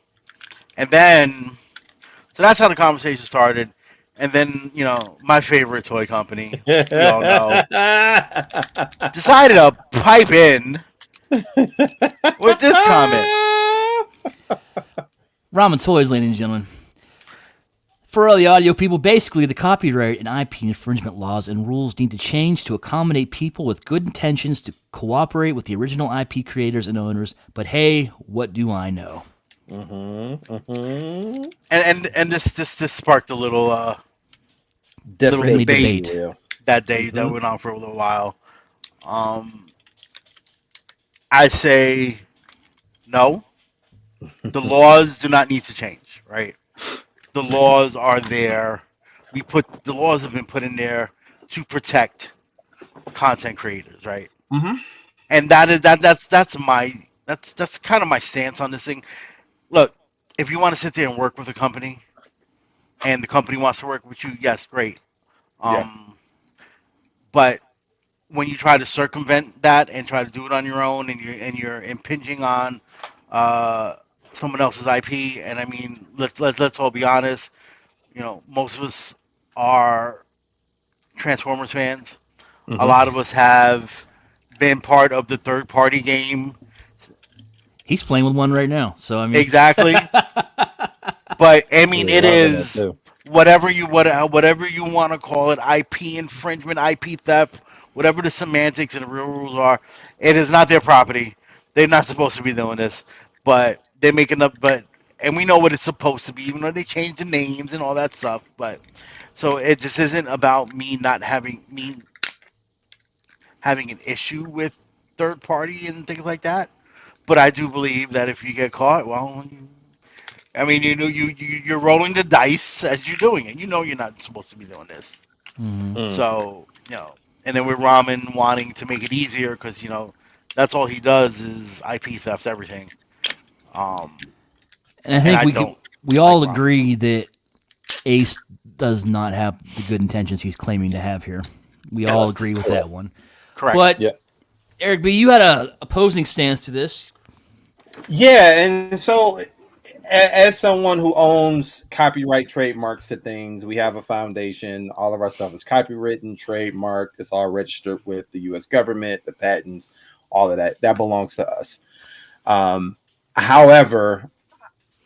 and then so that's how the conversation started. And then, my favorite toy company, we all know, decided to pipe in with this comment. Ramen toys, ladies and gentlemen. For all the audio people, basically the copyright and IP infringement laws and rules need to change to accommodate people with good intentions to cooperate with the original IP creators and owners. But hey, what do I know? hmm hmm And this sparked a little Friendly Debate, if debate you debate. will. that day that hmm went on for a little while. Um, I say no. The laws do not need to change, right? The laws are there. The laws have been put in there to protect content creators, right? hmm And that's kind of my stance on this thing. Look, if you want to sit there and work with a company, and the company wants to work with you, yes, great. Yeah. Um, but when you try to circumvent that and try to do it on your own, and you're impinging on uh, someone else's IP, and I mean, let's all be honest. Most of us are Transformers fans. A hmm lot of us have been part of the third party game. He's playing with one right now. So, I mean, Exactly. But I mean, We're it loving it is too. whatever you want to call it, IP infringement, IP theft, whatever the semantics and the real rules are. It is not their property. They're not supposed to be doing this, but they're making up. But and we know what it's supposed to be, even though they changed the names and all that stuff. But so this isn't about me having an issue with third party and things like that. But I do believe that if you get caught, well, I mean, you're rolling the dice as you're doing it. You know you're not supposed to be doing this. mhm. Mm. So, and then with Ramen wanting to make it easier because that's all he does is IP thefts everything. Um, And I and think I don't we like all Ramen. agree that Ace does not have the good intentions he's claiming to have here. We all Yes, agree with Correct. that one. correct. But Yeah. Eric B, you had a opposing stance to this. Yeah, and so as someone who owns copyright trademarks to things, we have a foundation. All of our stuff is copywritten, trademarked. It's all registered with the U.S. government, the patents, all of that. That belongs to us. Um, However,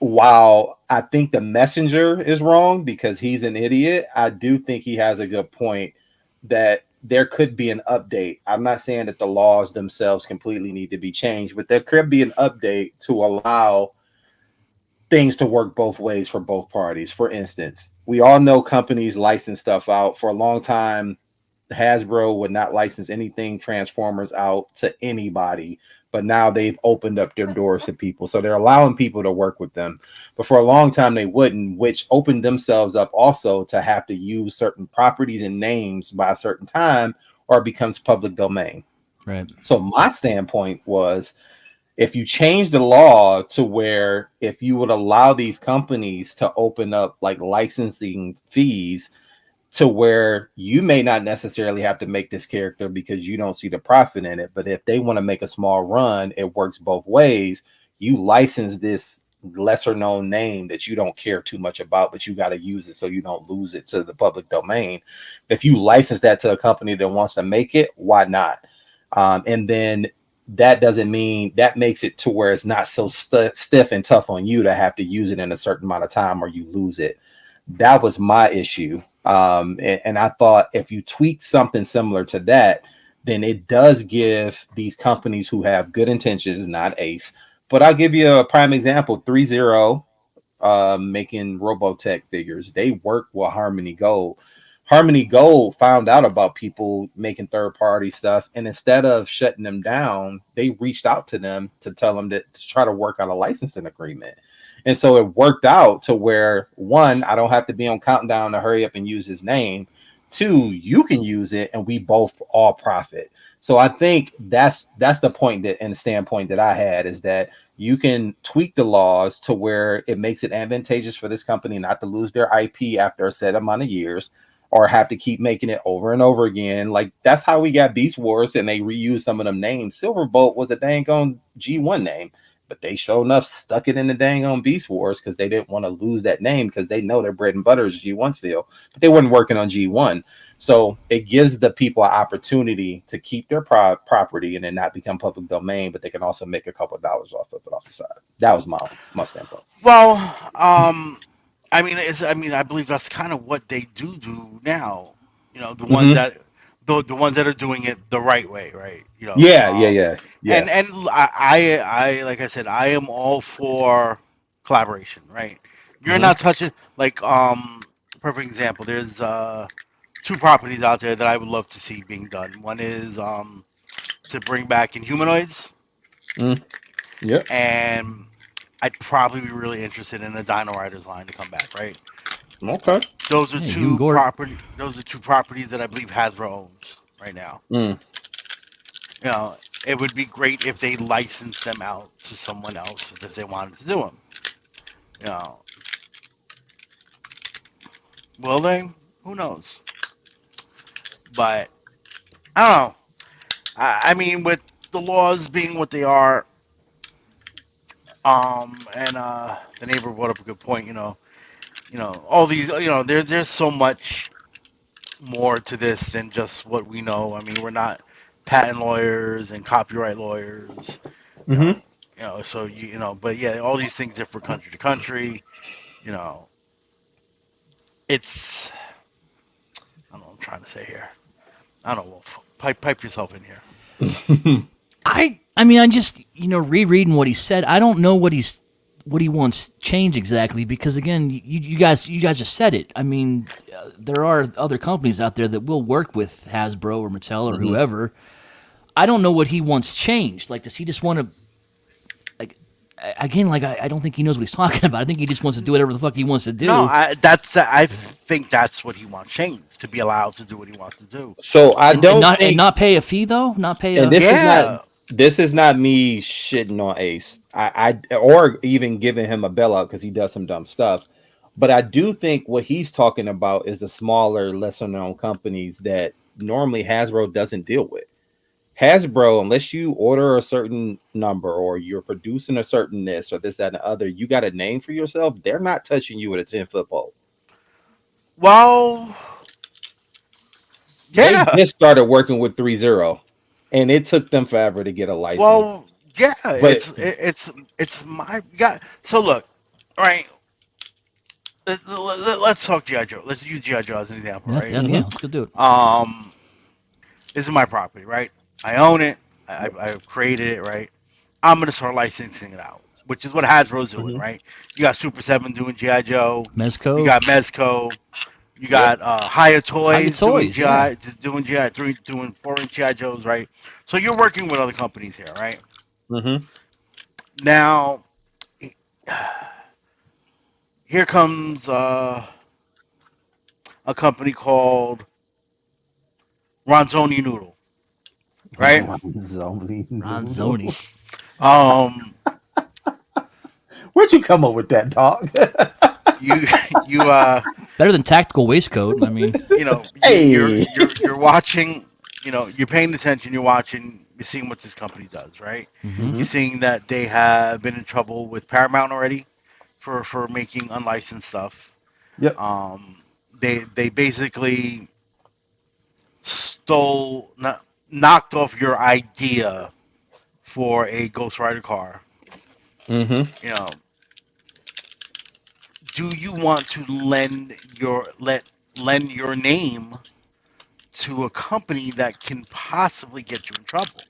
while I think the messenger is wrong because he's an idiot, I do think he has a good point that there could be an update. I'm not saying that the laws themselves completely need to be changed, but there could be an update to allow things to work both ways for both parties. For instance, we all know companies license stuff out. For a long time, Hasbro would not license anything Transformers out to anybody, but now they've opened up their doors to people. So they're allowing people to work with them. But for a long time, they wouldn't, which opened themselves up also to have to use certain properties and names by a certain time or it becomes public domain. Right. So my standpoint was if you change the law to where if you would allow these companies to open up like licensing fees to where you may not necessarily have to make this character because you don't see the profit in it, but if they want to make a small run, it works both ways. You license this lesser known name that you don't care too much about, but you got to use it so you don't lose it to the public domain. If you license that to a company that wants to make it, why not? And then that doesn't mean that makes it to where it's not so stiff and tough on you to have to use it in a certain amount of time or you lose it. That was my issue. And I thought if you tweak something similar to that, then it does give these companies who have good intentions, not Ace. But I'll give you a prime example 3-0 making Robotech figures. They work with Harmony Gold. Harmony Gold found out about people making third party stuff, and instead of shutting them down, they reached out to them to tell them that to try to work on a licensing agreement. And so it worked out to where one, I don't have to be on countdown to hurry up and use his name. Two, you can use it, and we both all profit. So I think that's the point that and the standpoint that I had is that you can tweak the laws to where it makes it advantageous for this company not to lose their IP after a set amount of years or have to keep making it over and over again. Like that's how we got Beast Wars and they reused some of them names. Silverbolt was a dang on G1 name, but they sure enough stuck it in the dang on Beast Wars because they didn't want to lose that name because they know their bread and butter is G1 still, but they weren't working on G1. So it gives the people an opportunity to keep their property and then not become public domain, but they can also make a couple of dollars off of it off the side. That was my standpoint. Well, I mean, I believe that's kind of what they do now. You know, Mm-hmm. the ones that are doing it the right way, right? Yeah, yeah, yeah, yeah. And like I said, I am all for collaboration, right? You're Mm-hmm. not touching like perfect example. There's two properties out there that I would love to see being done. One is to bring back Inhumanoids, Mm. Yep. and I'd probably be really interested in a Dino Riders line to come back, right? Okay. Those are Yeah, you can two go. property. Those are two properties that I believe Hasbro owns right now. Mm. You know, it would be great if they licensed them out to someone else if they wanted to do them. You know, will they? Who knows? But I don't know. I mean, with the laws being what they are, and the neighbor brought up a good point. All these. There's so much more to this than just what we know. I mean, we're not patent lawyers and copyright lawyers, you Mm-hmm. know, so but yeah, all these things differ country to country. You know, it's I don't know what I'm trying to say here. I don't know, Wolf. Pipe yourself in here. I mean, I just rereading what he said. I don't know what he wants changed exactly because again, you guys just said it. I mean, there are other companies out there that will work with Hasbro or Mattel or Mm-hmm. whoever. I don't know what he wants changed. Like, does he just want to like again? Like, I don't think he knows what he's talking about. I think he just wants to do whatever the fuck he wants to No, do, I think that's what he wants changed to be allowed to do what he wants to do. So I and don't not think, not pay a fee though, not pay and a. Yeah. this is not me shitting on Ace. I or even giving him a bailout because he does some dumb stuff. But I do think what he's talking about is the smaller, lesser known companies that normally Hasbro doesn't deal with. Hasbro, unless you order a certain number or you're producing a certain this or this, that, and the other, you got a name for yourself. They're not touching you with a 10-foot pole. Well, They yeah. just started working with 3-0, and it took them forever to get a license. Well, yeah. But It's my got. So look, all right. Let's talk GI Joe. Let's use GI Joe as an example, Yeah, right? yeah, yeah. mhm, Let's go do it. Um, this is my property, right? I own it. I've created it, right? I'm gonna start licensing it out, which is what Hasbro's doing, mhm, right? You got Super Seven doing GI Joe. You Mezco, got Mezco. You yep, got Haya Hiya Toys doing Toys. Yeah. GI, doing 4-inch GI Joes, right? So you're working with other companies here, right? mhm, Now, here comes a company called Ronzoni Noodle, right? Zombie noodle. Ronzoni. Um, Where'd you come up with that, dog? you you Better than Tactical Waistcoat. I mean, Hey. you're watching, you're paying attention, you're watching, you're seeing what this company does, right? hmm You're Mhm. seeing that they have been in trouble with Paramount already for making unlicensed stuff. Yep. Um, they basically stole, knocked off your idea for a Ghost Rider car. Mhm. You know, do you want to lend your name to a company that can possibly get you in trouble?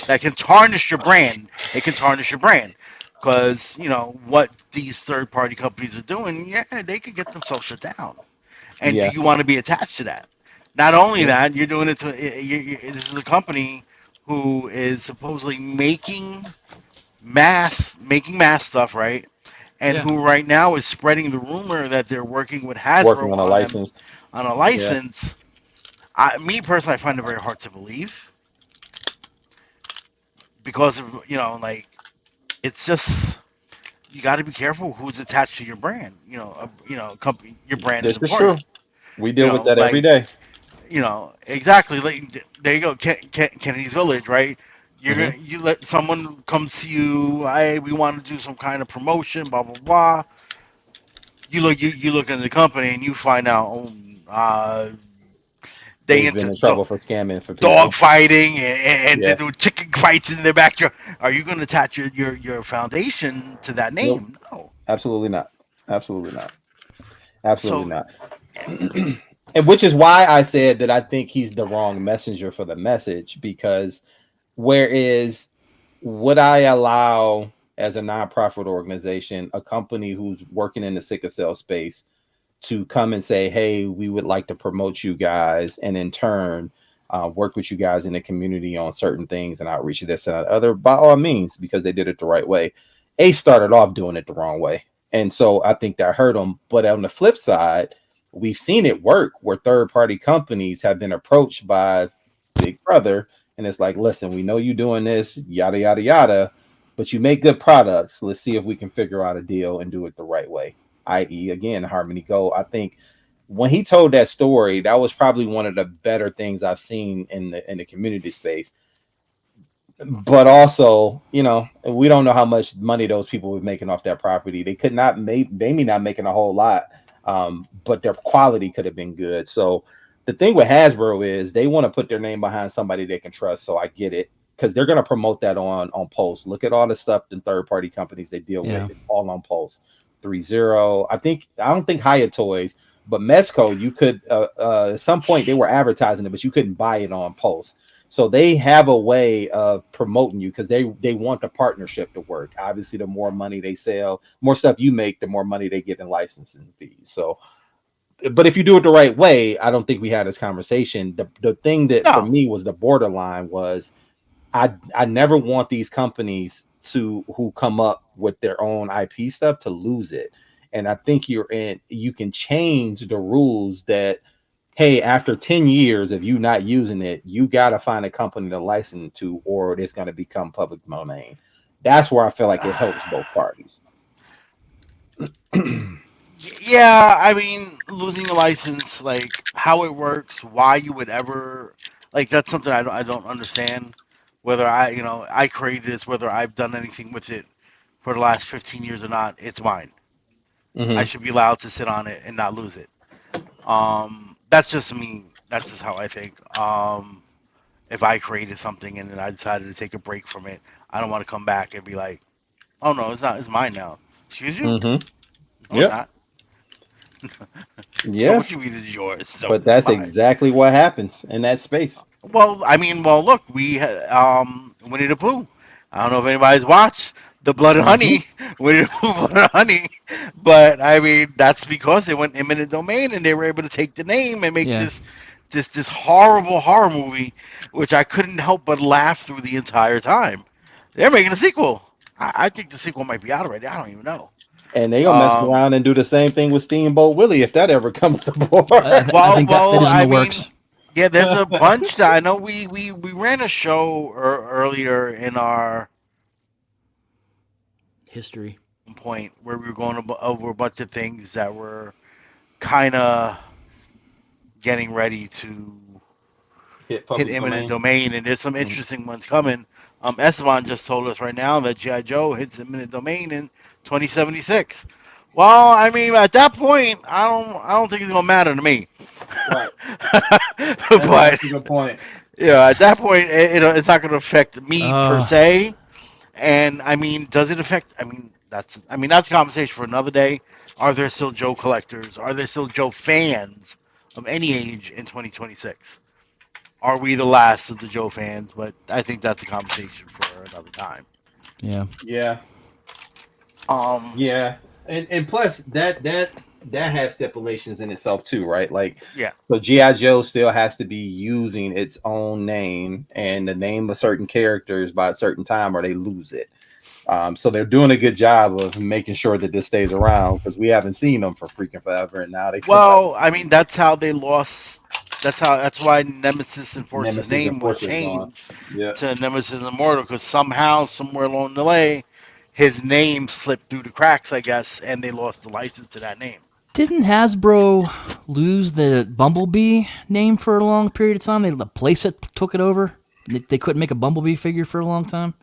That can tarnish your brand. It can tarnish your brand because what these third-party companies are doing. Yeah, they could get themselves shut down. And do Yeah. you want to be attached to that? Not only Yeah. that, you're doing it to this is a company who is supposedly making mass stuff, right? And yeah, who right now is spreading the rumor that they're working with Working Hasbro on a on them license. on a Yeah. license. Me personally, I find it very hard to believe because of like it's just you got to be careful who's attached to your brand. Company, your brand is This is important. true. We deal with that every Like day. exactly. Like there you go, Kennedy's Village, right? Mhm. You let someone come to you. Hey, we want to do some kind of promotion, blah blah blah. You look in the company and you find out, they They've been into in trouble for scamming for dog people. fighting and they Yeah. do chicken fights in their backyard. Are you going to attach your foundation to that Nope. name? No. Absolutely not. Absolutely not. Absolutely So not. And which is why I said that I think he's the wrong messenger for the message, because whereas would I allow, as a nonprofit organization, a company who's working in the sickle cell space to come and say, "Hey, we would like to promote you guys," and in turn, work with you guys in the community on certain things and outreach to this and that other, by all means, because they did it the right way. Ace started off doing it the wrong way, and so I think that hurt them. But on the flip side, we've seen it work where third-party companies have been approached by Big Brother, and it's like, "Listen, we know you doing this, yada yada yada." But you make good products. Let's see if we can figure out a deal and do it the right way, i.e., again, Harmony Gold. I think when he told that story, that was probably one of the better things I've seen in the community space. But also, we don't know how much money those people were making off that property. They could not make, they may not making a whole lot, but their quality could have been good. So the thing with Hasbro is they want to put their name behind somebody they can trust. So I get it, because they're going to promote that on post. Look at all the stuff the third party companies they deal with. yeah, It's all on post. 3-0. I don't think Hyatt Toys, but Mesco, you could at some point they were advertising it, but you couldn't buy it on post. So they have a way of promoting you because they want the partnership to work. Obviously, the more money they sell, more stuff you make, the more money they get in licensing fees. So, but if you do it the right way, I don't think we had this conversation. The thing that for no. me was the borderline was I never want these companies to who come up with their own IP stuff to lose it. And I think you can change the rules that, hey, after 10 years of you not using it, you got to find a company to license it to, or it's going to become public domain. That's where I feel like it helps both parties. Yeah, I mean, losing a license, like how it works, why you would ever like that's something I don't understand. Whether I created this, whether I've done anything with it for the last 15 years or not, it's mine. I Hmm. should be allowed to sit on it and not lose it. That's just me. That's just how I think. If I created something and then I decided to take a break from it, I don't want to come back and be like, "Oh no, it's not. It's mine now." Excuse you? Hmm. No, it's Yep. not. Yeah. What you mean is yours? So But it's that's mine. exactly what happens in that space. Well, I mean, well, look, Winnie the Pooh. I don't know if anybody's watched the Blood and Hmm. Honey, Winnie the Pooh, Blood and Honey, but I mean, that's because they went eminent domain and they were able to take the name and make Yeah. this horrible horror movie, which I couldn't help but laugh through the entire time. They're making a sequel. I think the sequel might be out already. I don't even know. And they gonna mess Um, around and do the same thing with Steamboat Willie if that ever comes I, aboard. I well, think that well, is in I the mean, works. yeah, there's a bunch that I know. We ran a show earlier in our History. point where we were going over a bunch of things that were kind of getting ready to Hit hit public imminent domain. domain, and there's some Mhm. interesting ones coming. Esteban just told us right now that GI Joe hits imminent domain in 2076. Well, I mean, at that point, I don't think it's gonna matter to me. Right. But That's a good point. at that point, it's not gonna affect me per Uh, se. And I mean, does it affect? I mean that's a conversation for another day. Are there still Joe collectors? Are there still Joe fans of any age in 2026? Are we the last of the Joe fans? But I think that's a conversation for another time. yeah. Yeah. Um, Yeah. And plus that has stipulations in itself too, right? Like yeah. so G.I. Joe still has to be using its own name and the name of certain characters by a certain time or they lose it. So they're doing a good job of making sure that this stays around because we haven't seen them for freaking forever, and now they come back Well, I mean that's how they lost. That's why Nemesis Enforcer's Nemesis and name was Forces gone. changed Yeah. to Nemesis Immortal because somehow, somewhere along the way, his name slipped through the cracks, I guess, and they lost the license to that name. Didn't Hasbro lose the Bumblebee name for a long period of time? The place that took it over. They couldn't make a Bumblebee figure for a long time.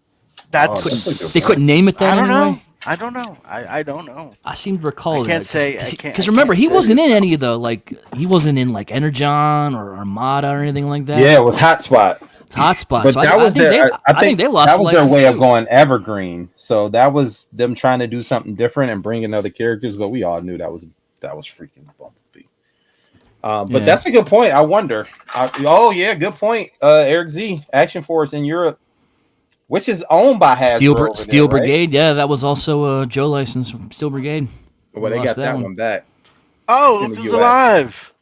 Oh, Couldn't that's a That's good they point. couldn't name it that I don't anyway? know. I don't know. I don't know. I seem to I recall can't that say. I can't. I because remember can't he say. wasn't in any of the he wasn't in like Energon or Armada or anything like that. Yeah, it was Hotspot. It's Hotspot. So But that I was think their I I think think they lost that the was their license way of too. going evergreen. So that was them trying to do something different and bring in other characters, but we all knew that was freaking Bumblebee. But Yeah. that's a good point. I wonder. Oh yeah, good point. Eric Z, Action Force in Europe, which is owned by Hasbro over there, Steel right? Brigade. Yeah, that was also a Joe license from Steel Brigade. We Well, they lost got that that one. one back Oh, in look the who's U.S. alive!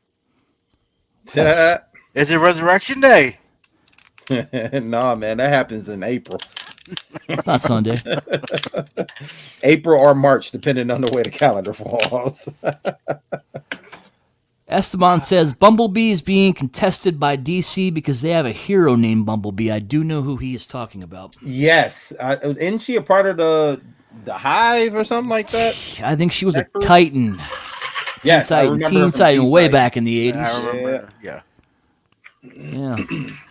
Yes. Is it Resurrection Day? Nah, man, that happens in April, It's not Sunday. April or March, depending on the way the calendar falls. Esteban says Bumblebee is being contested by DC because they have a hero named Bumblebee. I do know who he is talking about. Yes, isn't she a part of the Hive or something like that? I think she was a That group? Titan. Yes, I remember her Teen from Titan Teen way Titans. back in the I 80s. Yeah. remember. Yeah. Yeah.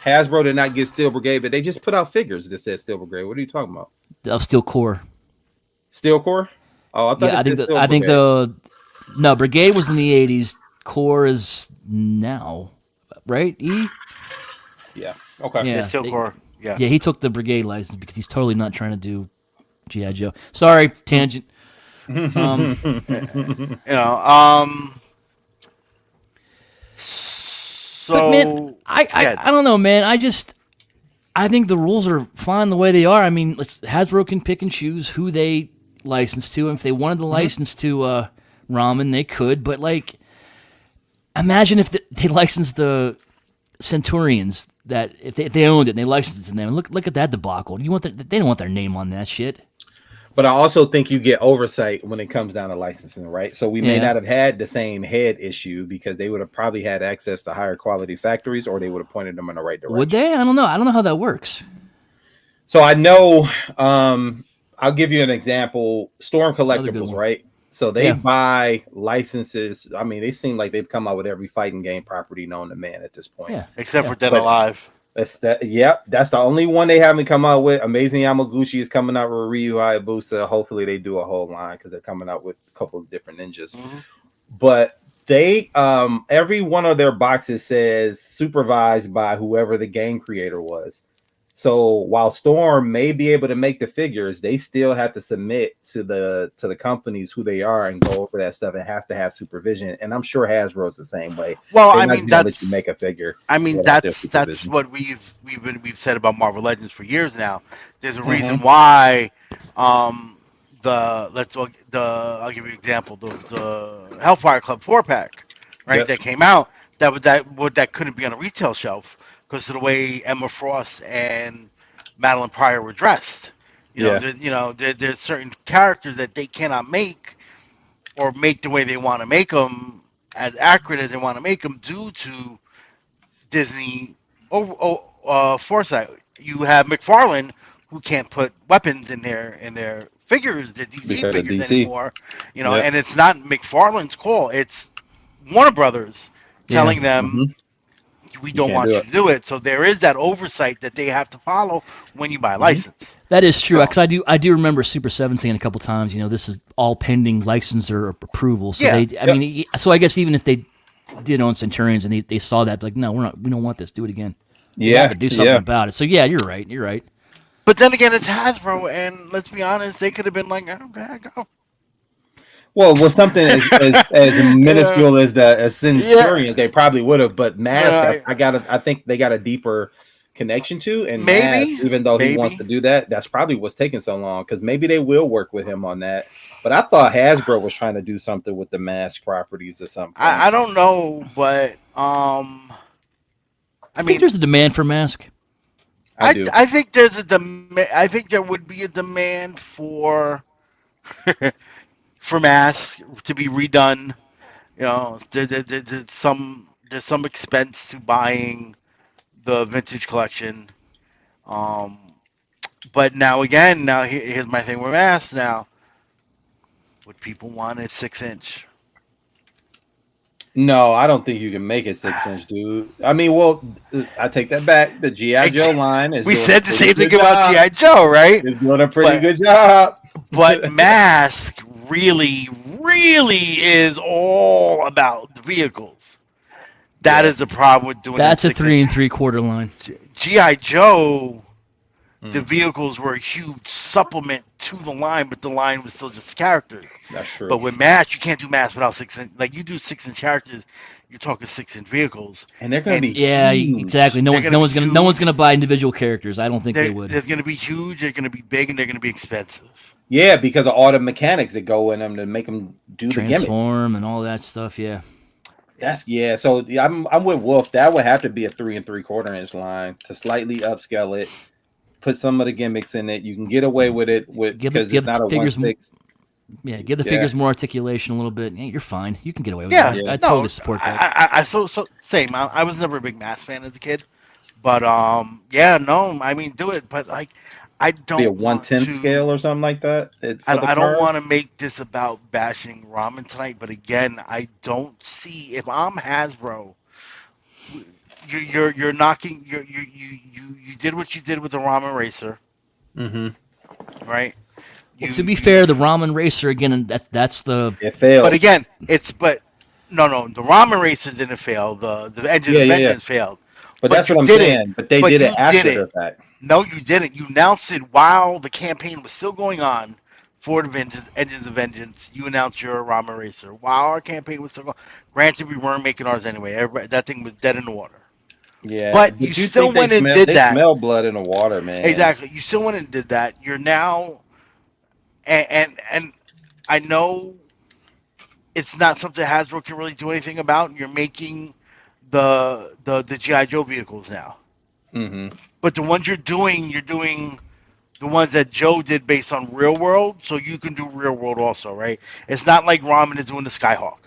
Hasbro did not get Steel Brigade, but they just put out figures that said Steel Brigade. What are you talking about? Of Steel Core. Steel Core? Oh, I thought Yeah, it said Steel I think Brigade. no, Brigade was in the 80s. Core is now, right? Yeah. Okay. Yeah, Yeah. Steel Core. Yeah. Yeah, he took the Brigade license because he's totally not trying to do GI Joe. Sorry, tangent. You know. But man, So yeah. I don't know, man. I think the rules are fine the way they are. I mean, Hasbro can pick and choose who they license to. And if they wanted to license to Ramen, they could. But imagine if they licensed the Centurions. That if they owned it and they licensed it to them. Look at that debacle. They don't want their name on that shit. But I also think you get oversight when it comes down to licensing, right? So we may Yeah. not have had the same head issue because they would have probably had access to higher quality factories or they would have pointed them in the right direction. Would they? I don't know. I don't know how that works. So I know, I'll give you an example. Storm Another good Collectibles, one. right? So they Yeah. buy licenses. I mean, they seem like they've come out with every fighting game property known to man at this point. Yeah. except Yeah. for Dead But Alive. that's that. Yep, that's the only one they haven't come out with. Amazing Yamaguchi is coming out with Ryu Hayabusa. Hopefully, they do a whole line because they're coming out with a couple of different ninjas. Hmm. But they every one of their boxes says supervised by whoever the game creator was. So while Storm may be able to make the figures, they still have to submit to the companies who they are and go over that stuff and have to have supervision. And I'm sure Hasbro's the same way. Well, They're not just gonna let you make a figure without their that's supervision. what we've said about Marvel Legends for years now. There's a reason Hmm. why um I'll give you an example, the Hellfire Club 4 pack, right, Yep. that came out, that couldn't be on a retail shelf because of the way Emma Frost and Madeline Pryor were dressed. Yeah. There's certain characters that they cannot make or make the way they want to make them, as accurate as they want to make them, due to Disney foresight. You have McFarlane, who can't put weapons in their figures, the DC Because of figures DC. anymore. Yep. And it's not McFarlane's call. It's Warner Brothers Yeah. telling them, Hmm. we You don't can't do want you it. to do it. So there is that oversight that they have to follow when you buy a Hmm. license. That is true. So Because I do remember Super Seven saying a couple times, this is all pending license or approval. So yeah, I Yep. mean, so I guess even if they did own Centurions and they saw that, like, no, we don't want this. Do it again. They have Yeah. to do something Yeah. about it. So yeah, you're right. You're right. but then again, it's Hasbro, and let's be honest, they could have been like, okay, go. Well, with something as Yeah, minuscule as the as yeah, Centurions, they probably would have. But Mask, uh, I think they got a deeper connection to, and Mask, maybe, even though he wants maybe. to do that, that's probably what's taking so long because maybe they will work with him on that. But I thought Hasbro was trying to do something with the Mask properties at some point. I don't know, but I I think mean, there's a demand for Mask. I do. I think there's a I think there would be a demand for for masks to be redone. There's some expense to buying the vintage collection. Um, but now again, here's my thing with masks. Now, what people want is 6 inch. No, I don't think you can make it 6 inch, dude. I mean, well, I take that back. The GI Joe line is We doing a said the pretty same thing good about job. GI Joe, right? It's doing a pretty But good job. but Mask really, really is all about the vehicles. That Yeah. is the problem with doing that That's a 6 inch. 3 3/4 line. GI Joe, the Mm, vehicles were a huge supplement to the line, but the line was still just characters. that's But true. with Mask, you can't do Mask without 6 inch. Like, you do 6 inch characters, you're talking 6 inch vehicles, And they're going to be and Yeah, huge. exactly. No they're one's gonna no be one's gonna no one's gonna huge. buy individual characters. I don't think they would. There's gonna be huge. They're gonna be big, and they're gonna be expensive. Yeah, because of all the mechanics that go in them to make them do the gimmick. Transform and all that stuff. Yeah. That's yeah. So yeah, I'm with Wolf. That would have to be a 3 3/4 inch line to slightly upscale it. Put some of the gimmicks in it. You can get away with it with Give it because it's give not the a one figures six. yeah, give the Yeah, figures more articulation a little bit. Yeah, you're fine. You can get away with Yeah, that. yeah. I no, totally support that. so same. I was never a big Mask fan as a kid, but yeah, no, I mean, do it, but like, I Be a don't one want tenth to. scale or something like that for the I don't card. want to make this about bashing ramen tonight, but again, I don't see, if I'm Hasbro, you're knocking you did what you did with the ramen racer, Mm-hmm. right? Well, You to be you fair, the ramen racer again, and that's the It But failed. again, but no, the ramen racer didn't fail. The engine Yeah, of yeah, yeah. vengeance failed. But But that's you what I'm did it. saying. But they But did it you did after it. the fact. No, you didn't. You announced it while the campaign was still going on for the vengeance, engines of vengeance. You announced your ramen racer while our campaign was still going. Granted, we weren't making ours anyway. That thing was dead in the water. Yeah, But you but you still think went and did they that. smell blood in the water, man? Exactly. You still went and did that. You're now, and I know it's not something Hasbro can really do anything about. You're making the GI Joe vehicles now, Mm-hmm. but the ones you're doing the ones that Joe did based on real world, so you can do real world also, right? It's not like Ramen is doing the Skyhawk.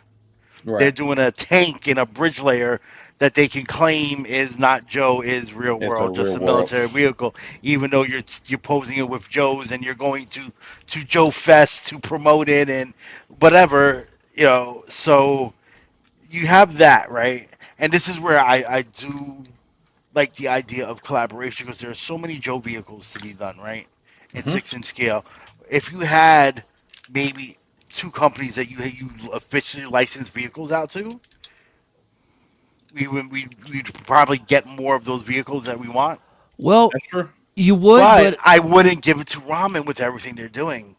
They're Right. doing a tank and a bridge layer that they can claim is not Joe, is real It's a world, just real a world. military vehicle, even though you're posing it with Joe's and you're going to Joe Fest to promote it and whatever, so you have that, right? And this is where I do like the idea of collaboration because there are so many Joe vehicles to be done, right? In Hmm. 6-inch scale. If you had maybe two companies that you officially licensed vehicles out to, we'd probably get more of those vehicles that we want. Well, That's true. you would, But but I wouldn't give it to Ramen with everything they're doing.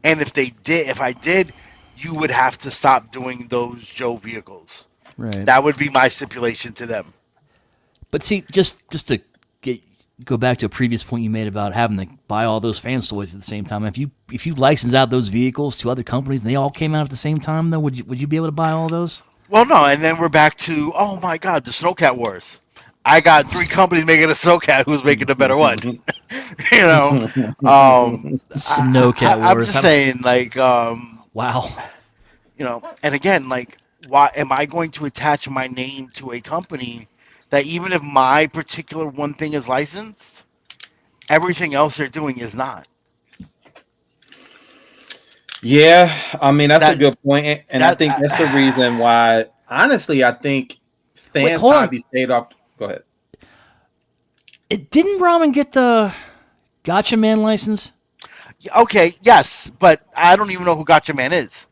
And if I did, you would have to stop doing those Joe vehicles. right. That would be my stipulation to them. But see, just to get go back to a previous point you made about having to buy all those fan toys at the same time. If you license out those vehicles to other companies and they all came out at the same time, though, would you be able to buy all those? Well, no, and then we're back to oh my god, the Snowcat Wars. I got three companies making a Snowcat. Who's making the better one? you know, Snowcat I'm Wars. just saying, like, Wow. and again, like, why am I going to attach my name to a company that even if my particular one thing is licensed, everything else they're doing is not? Yeah, I mean that's a That good point, and I that think that's the reason why. Honestly, I think Wait, fans hold on. hobby stayed off. Go ahead. It didn't Ramen get the Gotcha Man license? okay, yes, but I don't even know who Gotcha Man is.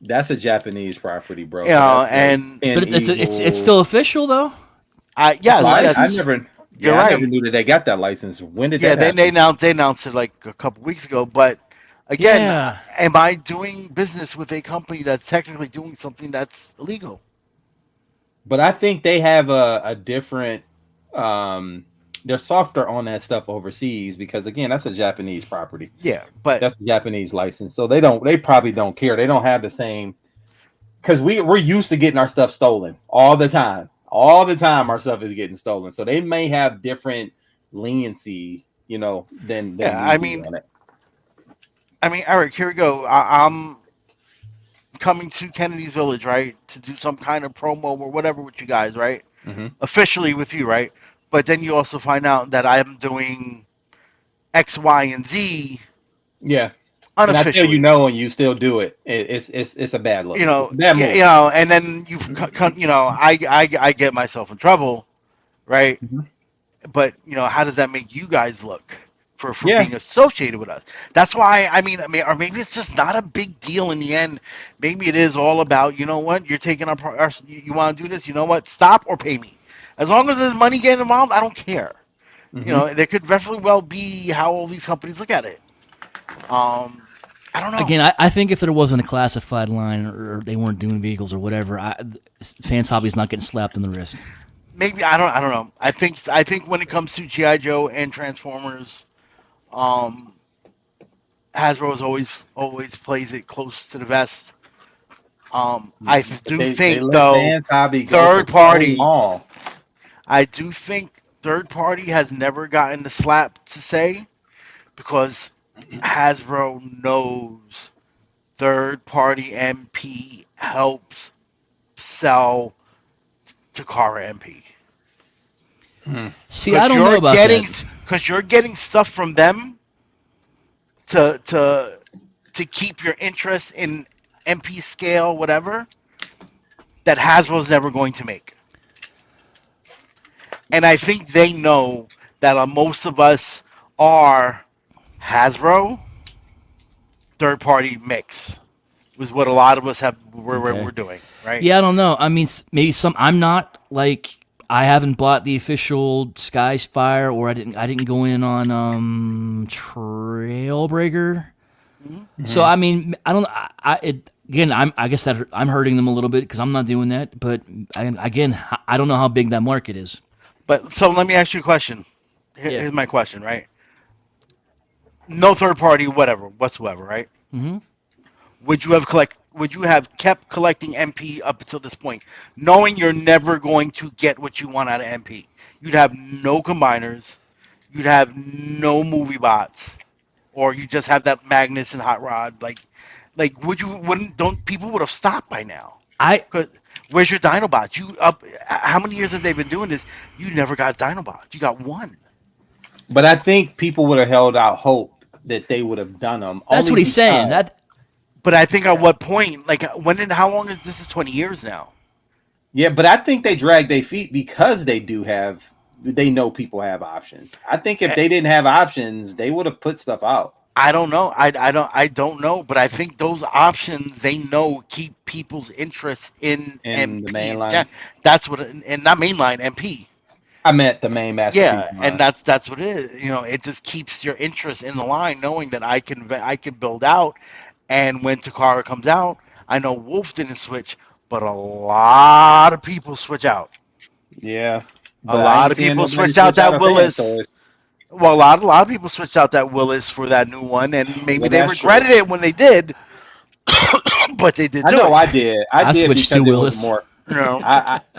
That's a Japanese property, bro. So that's like And But Ten it's Eagle. still official though. It's a yes, I license. never. you're Yeah, I never right. knew that they got that license. When did Yeah, that happen? they announced it like a couple weeks ago. But again, Yeah. am I doing business with a company that's technically doing something that's illegal? But I think they have a different. Um, they're softer on that stuff overseas because again, that's a Japanese property. Yeah, but That's a Japanese license, so they don't. They probably don't care. They don't have the same because we're used to getting our stuff stolen all the time. All the time, our stuff is getting stolen. So they may have different leniency, than yeah, we do on it. Eric, here we go. I'm coming to Kennedy's Village, right, to do some kind of promo or whatever with you guys, right? Hmm. Officially with you, right? But then you also find out that I'm doing X, Y, and Z Yeah, and I tell you unofficially. no, and you still do it. It's a bad look. It's a bad Yeah, move. and then I get myself in trouble, right? Mhm. But how does that make you guys look for Yeah. being associated with us? That's why or maybe it's just not a big deal in the end. Maybe it is all about what you're taking our you want to do this. You know what? Stop or pay me. As long as there's money getting involved, I don't care. Hmm. There could definitely well be how all these companies look at it. Um, I don't know. Again, I think if there wasn't a classified line or they weren't doing vehicles or whatever, fans hobby's not getting slapped in the wrist. Maybe I don't know. I think when it comes to GI Joe and Transformers, um, Hasbro's always plays it close to the vest. I But do they think let though fans hobby go for third so party. long. I do think third party has never gotten the slap to say because Hasbro knows third party MP helps sell Takara MP Hmm. See, I don't know about that. because you're getting stuff from them to keep your interest in MP scale whatever that Hasbro's never going to make. And I think they know that most of us are Hasbro third party mix was what a lot of us have we're Okay. doing, right? Yeah, I don't know. I mean, maybe some. I'm not like I haven't bought the official Skies Fire, or I didn't go in on Trailbreaker. Hmm. So Hmm. I mean, I don't. Again, I guess that I'm hurting them a little bit because I'm not doing that. But again, I don't know how big that market is. But so let me ask you a question. Yeah. Here's my question, right? No third party, whatever, whatsoever, right? Hmm. Would you have kept collecting MP up until this point, knowing you're never going to get what you want out of MP? You'd have no combiners, you'd have no movie bots, or you just have that Magnus and Hot Rod. Like would you wouldn't don't people would have stopped by now? I Cause Where's your Dinobot? You up? How many years have they been doing this? You never got Dinobot. You got one. But I think people would have held out hope that they would have done them That's only what he's saying. because. That But I think at what point? Like when and how long is this? Is 20 years now? Yeah, but I think they drag their feet because they know people have options. I think if Eh, they didn't have options, they would have put stuff out I don't know. I don't know. But I think those options they know keep people's interest in in the MP. main Yeah, line. that's what. And not mainline MP. I meant the main masterpiece Yeah, and line. that's what it is. It just keeps your interest in the line, knowing that I can build out, and when Takara comes out, I know Wolf didn't switch, but a lot of people switch out. Yeah, A but I lot ain't of seeing people nobody switched out switch out that of fan Willis. toys. Well, a lot of people switched out that Willis for that new one, and maybe Well, they that's true. regretted it when they did, but they did I do know it. I did. I I did switched to because it was Willis. more. You know,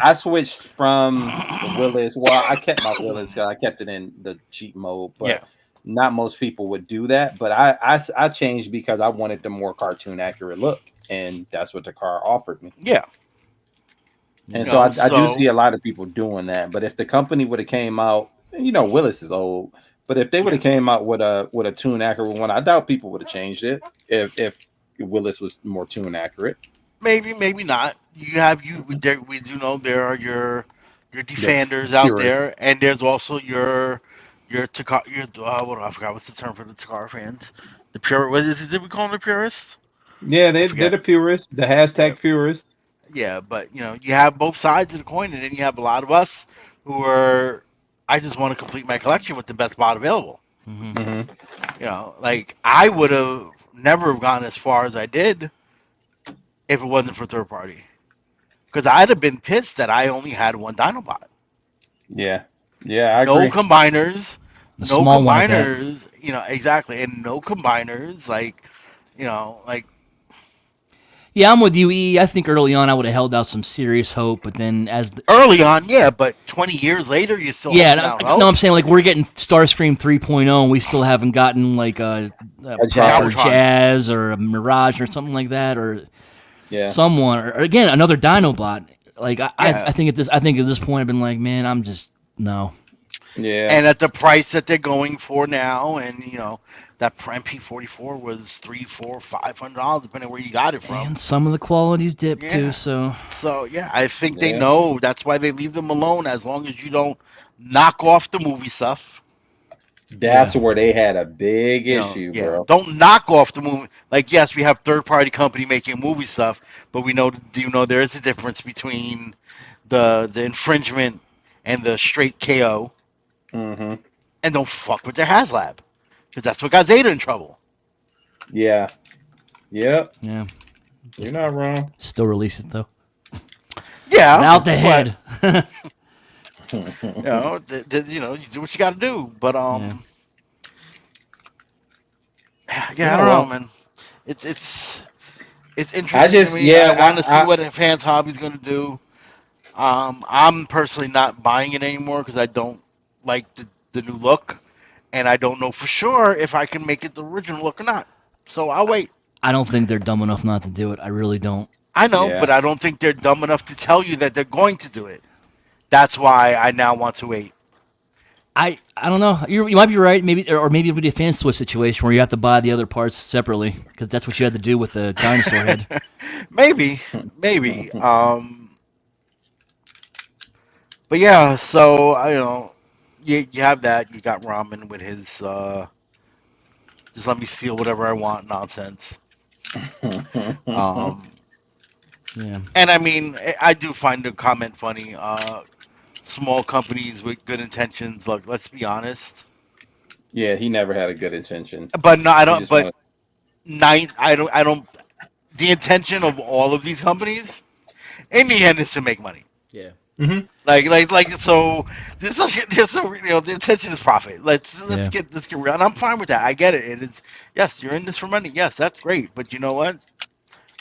I switched from the Willis. Well, I kept my Willis. I kept it in the cheat mode, yeah, but not most people would do that. But I changed because I wanted the more cartoon accurate look, and that's what the car offered me. yeah. Yeah. You And so know, I do see so a lot of people doing that. But if the company would have came out, Willis is old. But if they would yeah, have came out with a tune accurate one, I doubt people would have changed it if Willis was more tune accurate. maybe not. We do know there are your The defenders out purist. there, and there's also your what I forgot what's the term for the Takara fans. The pure what is it? Did we call them the purists? Yeah, I they're forget. the purist, the Yeah, hashtag purist. yeah, but you have both sides of the coin, and then you have a lot of us who are. I just want to complete my collection with the best bot available. Hmm. Hmm. Like I would have never have gone as far as I did if it wasn't for third party, because I'd have been pissed that I only had one Dinobot. Yeah, yeah, I No agree. combiners, The no small one at that. combiners, exactly, and no combiners, like Yeah, I'm with you, E. I think early on I would have held out some serious hope, but then early on, yeah, but 20 years later, you're still yeah, holding out no, I'm hope. saying like we're getting Starscream 3.0, and we still haven't gotten like a A proper jazz. Galvatron, Jazz or a Mirage or something like that, or Yeah, someone, or again another Dinobot. Like I yeah, think at this point I've been like, man, I'm just no. yeah, and at the price that they're going for now, and that MP44 was three, four, $500, depending where you got it from. And some of the qualities dip too, Yeah, so so yeah, I think they yeah. know that's why they leave them alone as long as you don't knock off the movie stuff. yeah. That's where they had a big issue, Yeah, bro. don't knock off the movie. Like, yes, we have third party company making movie stuff, but do you know there is a difference between the infringement and the straight KO? Hmm. And don't fuck with their HasLab because that's what got Zeta in trouble. Yeah, yep. Yeah, You're just not wrong. still release it though Yeah, without the but head. you do what you got to do. But Yeah, yeah, I Yeah, don't know, well, man. It's it's I interesting to just me. I yeah, want to see what fans hobby's going to do. I'm personally not buying it anymore because I don't like the new look, and I don't know for sure if I can make it the original look or not. So I'll wait. I don't think they're dumb enough not to do it. I really don't. I know, yeah. but I don't think they're dumb enough to tell you that they're going to do it. That's why I now want to wait. I don't know. You might be right. Maybe or maybe it'll be a fan switch situation where you have to buy the other parts separately because that's what you had to do with the dinosaur head. maybe, maybe. But yeah. So you have that. You got Ramen with his just let me steal whatever I want nonsense. Um, Yeah, and I mean, I do find the comment funny. Small companies with good intentions. Look, let's be honest. Yeah, he never had a good intention. But no, I He don't. just But wanted. nine, I don't. I don't. The intention of all of these companies, in the end, is to make money. yeah, Hmm. Like. So the intention is profit. Let's yeah. get real, and I'm fine with that. I get it. It is yes, you're in this for money. Yes, that's great. But you know what?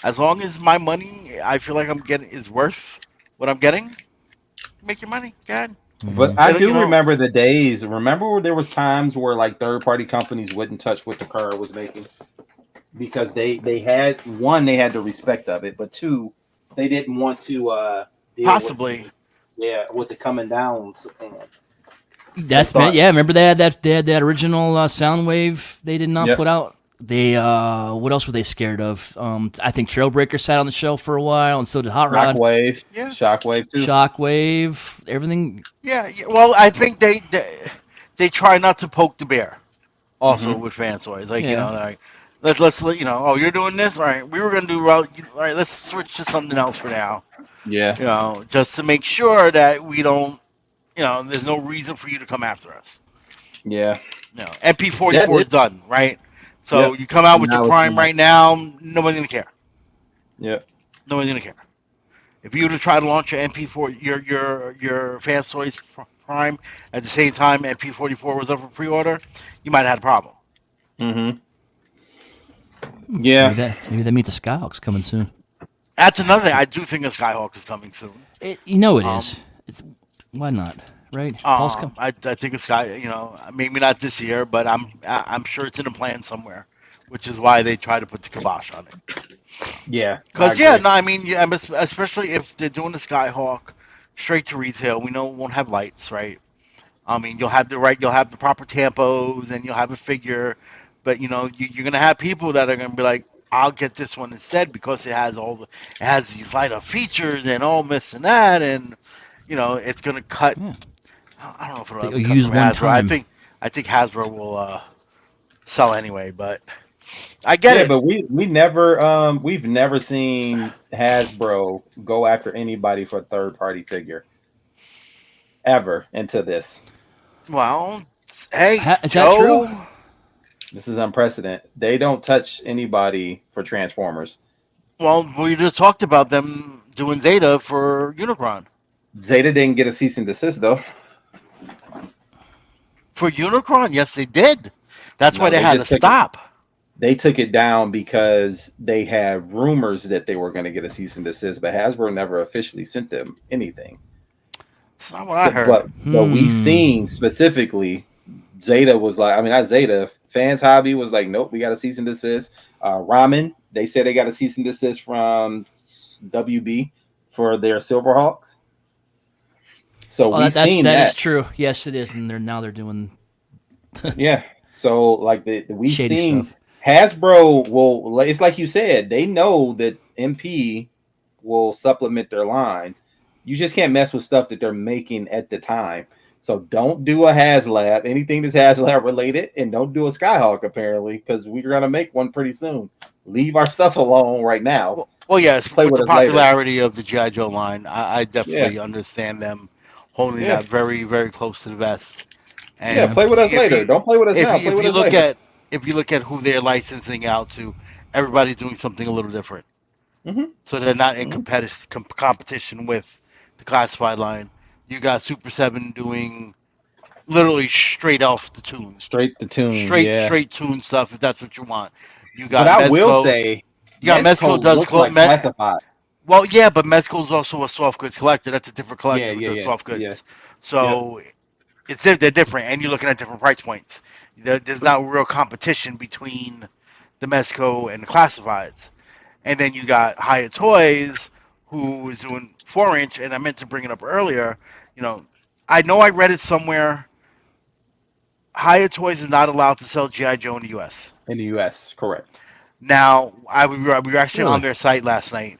As long as my money, I feel like I'm getting is worth what I'm getting, make your money. God, But Hmm. I get it. do remember the days. Remember where there was times where like third party companies wouldn't touch what the car was making because they had one, they had the respect of it, but two, they didn't want to deal with Possibly. with the coming downs, and they That's thought, yeah. Remember they had that original Soundwave they did not yep, put out. They what else were they scared of? I think Trailbreaker sat on the shelf for a while, and so did Hot Rod, Yeah. Shockwave too. Shockwave, everything. Yeah. Well, I think they try not to poke the bear. Also Hmm. with fan toys, like Yeah, like let's oh, you're doing this, all right? We were gonna do all right. Let's switch to something else for now. Yeah, Just to make sure that we don't, there's no reason for you to come after us. yeah, that MP44 is it. done, right? So Yep. you come out with your Now it's Prime not. right now, nobody's gonna care. Yep. Nobody's gonna care. If you were to try to launch your MP4, your Fans Toys Prime at the same time MP44 was up for pre-order, you might have had a problem. Hmm. maybe Yeah. that means the Skyhawk's coming soon. That's another thing. I do think a Skyhawk is coming soon. It Um, is. It's why not, right? Paul's come. I think a Sky, maybe not this year, but I'm sure it's in a plan somewhere, which is why they try to put the kibosh on it. Yeah. I Because agree. no, I mean, yeah, especially if they're doing the Skyhawk straight to retail, we know it won't have lights, right? I mean, you'll have the proper tampos, and you'll have a figure, but you're gonna have people that are gonna be like, I'll get this one instead because it has these light up features and all this and that, and it's gonna cut. Yeah, I don't know if it'll they ever cut use from one Hasbro. time. I think Hasbro will sell anyway, but I get Yeah, it. but we've never seen Hasbro go after anybody for a third party figure ever into this. Well, hey, Is that true? Joe. This is unprecedented. They don't touch anybody for Transformers. Well, we just talked about them doing Zeta for Unicron. Zeta didn't get a cease and desist though. For Unicron, yes, they did. That's why No, they they had to just took it. stop. They took it down because they had rumors that they were going to get a cease and desist, but Hasbro never officially sent them anything. That's not what I So, heard. but we Hmm. seen specifically Zeta was like, I mean, not Zeta. Fans Hobby was like, nope, we got a cease and desist. Ramen, they said they got a cease and desist from WB for their Silverhawks. So Oh, we seen that is that. true. Yes, it is, and they're doing Yeah. So like we shady seen stuff. Hasbro will. It's like you said. They know that MP will supplement their lines. You just can't mess with stuff that they're making at the time. So don't do a HasLab, anything that's HasLab related, and don't do a Skyhawk apparently, because we're gonna make one pretty soon. Leave our stuff alone right now. Well, yes, Play with with the us later. popularity of the GI Joe line, I Yeah, definitely understand them holding yeah, that very, very close to the vest. yeah. And Yeah. Play with us later. Don't play with us now. Play if with you us look later. at who they're licensing out to, everybody's doing something a little different. Hmm. So they're not in Hmm. competition with the classified line. You got Super Seven doing literally straight off the tune, Straight to tune. Yeah. straight tune stuff. If that's what you want, you But got I will Mezco. say, You got Mezco Mezco does looks like classified. well, yeah, but Mezco is also a soft goods collector. That's a different Yeah, collector who yeah, does yeah, soft yeah. goods. Yep. So they're different, and you're looking at different price points. There's not real competition between the Mezco and the classifieds. And then you got Hyatt Toys, who is doing 4-inch, and I meant to bring it up earlier. You know, I know I read it somewhere. Hyatt Toys is not allowed to sell GI Joe in the U.S. In the U.S., correct. Now, we were actually on Really? their site last night.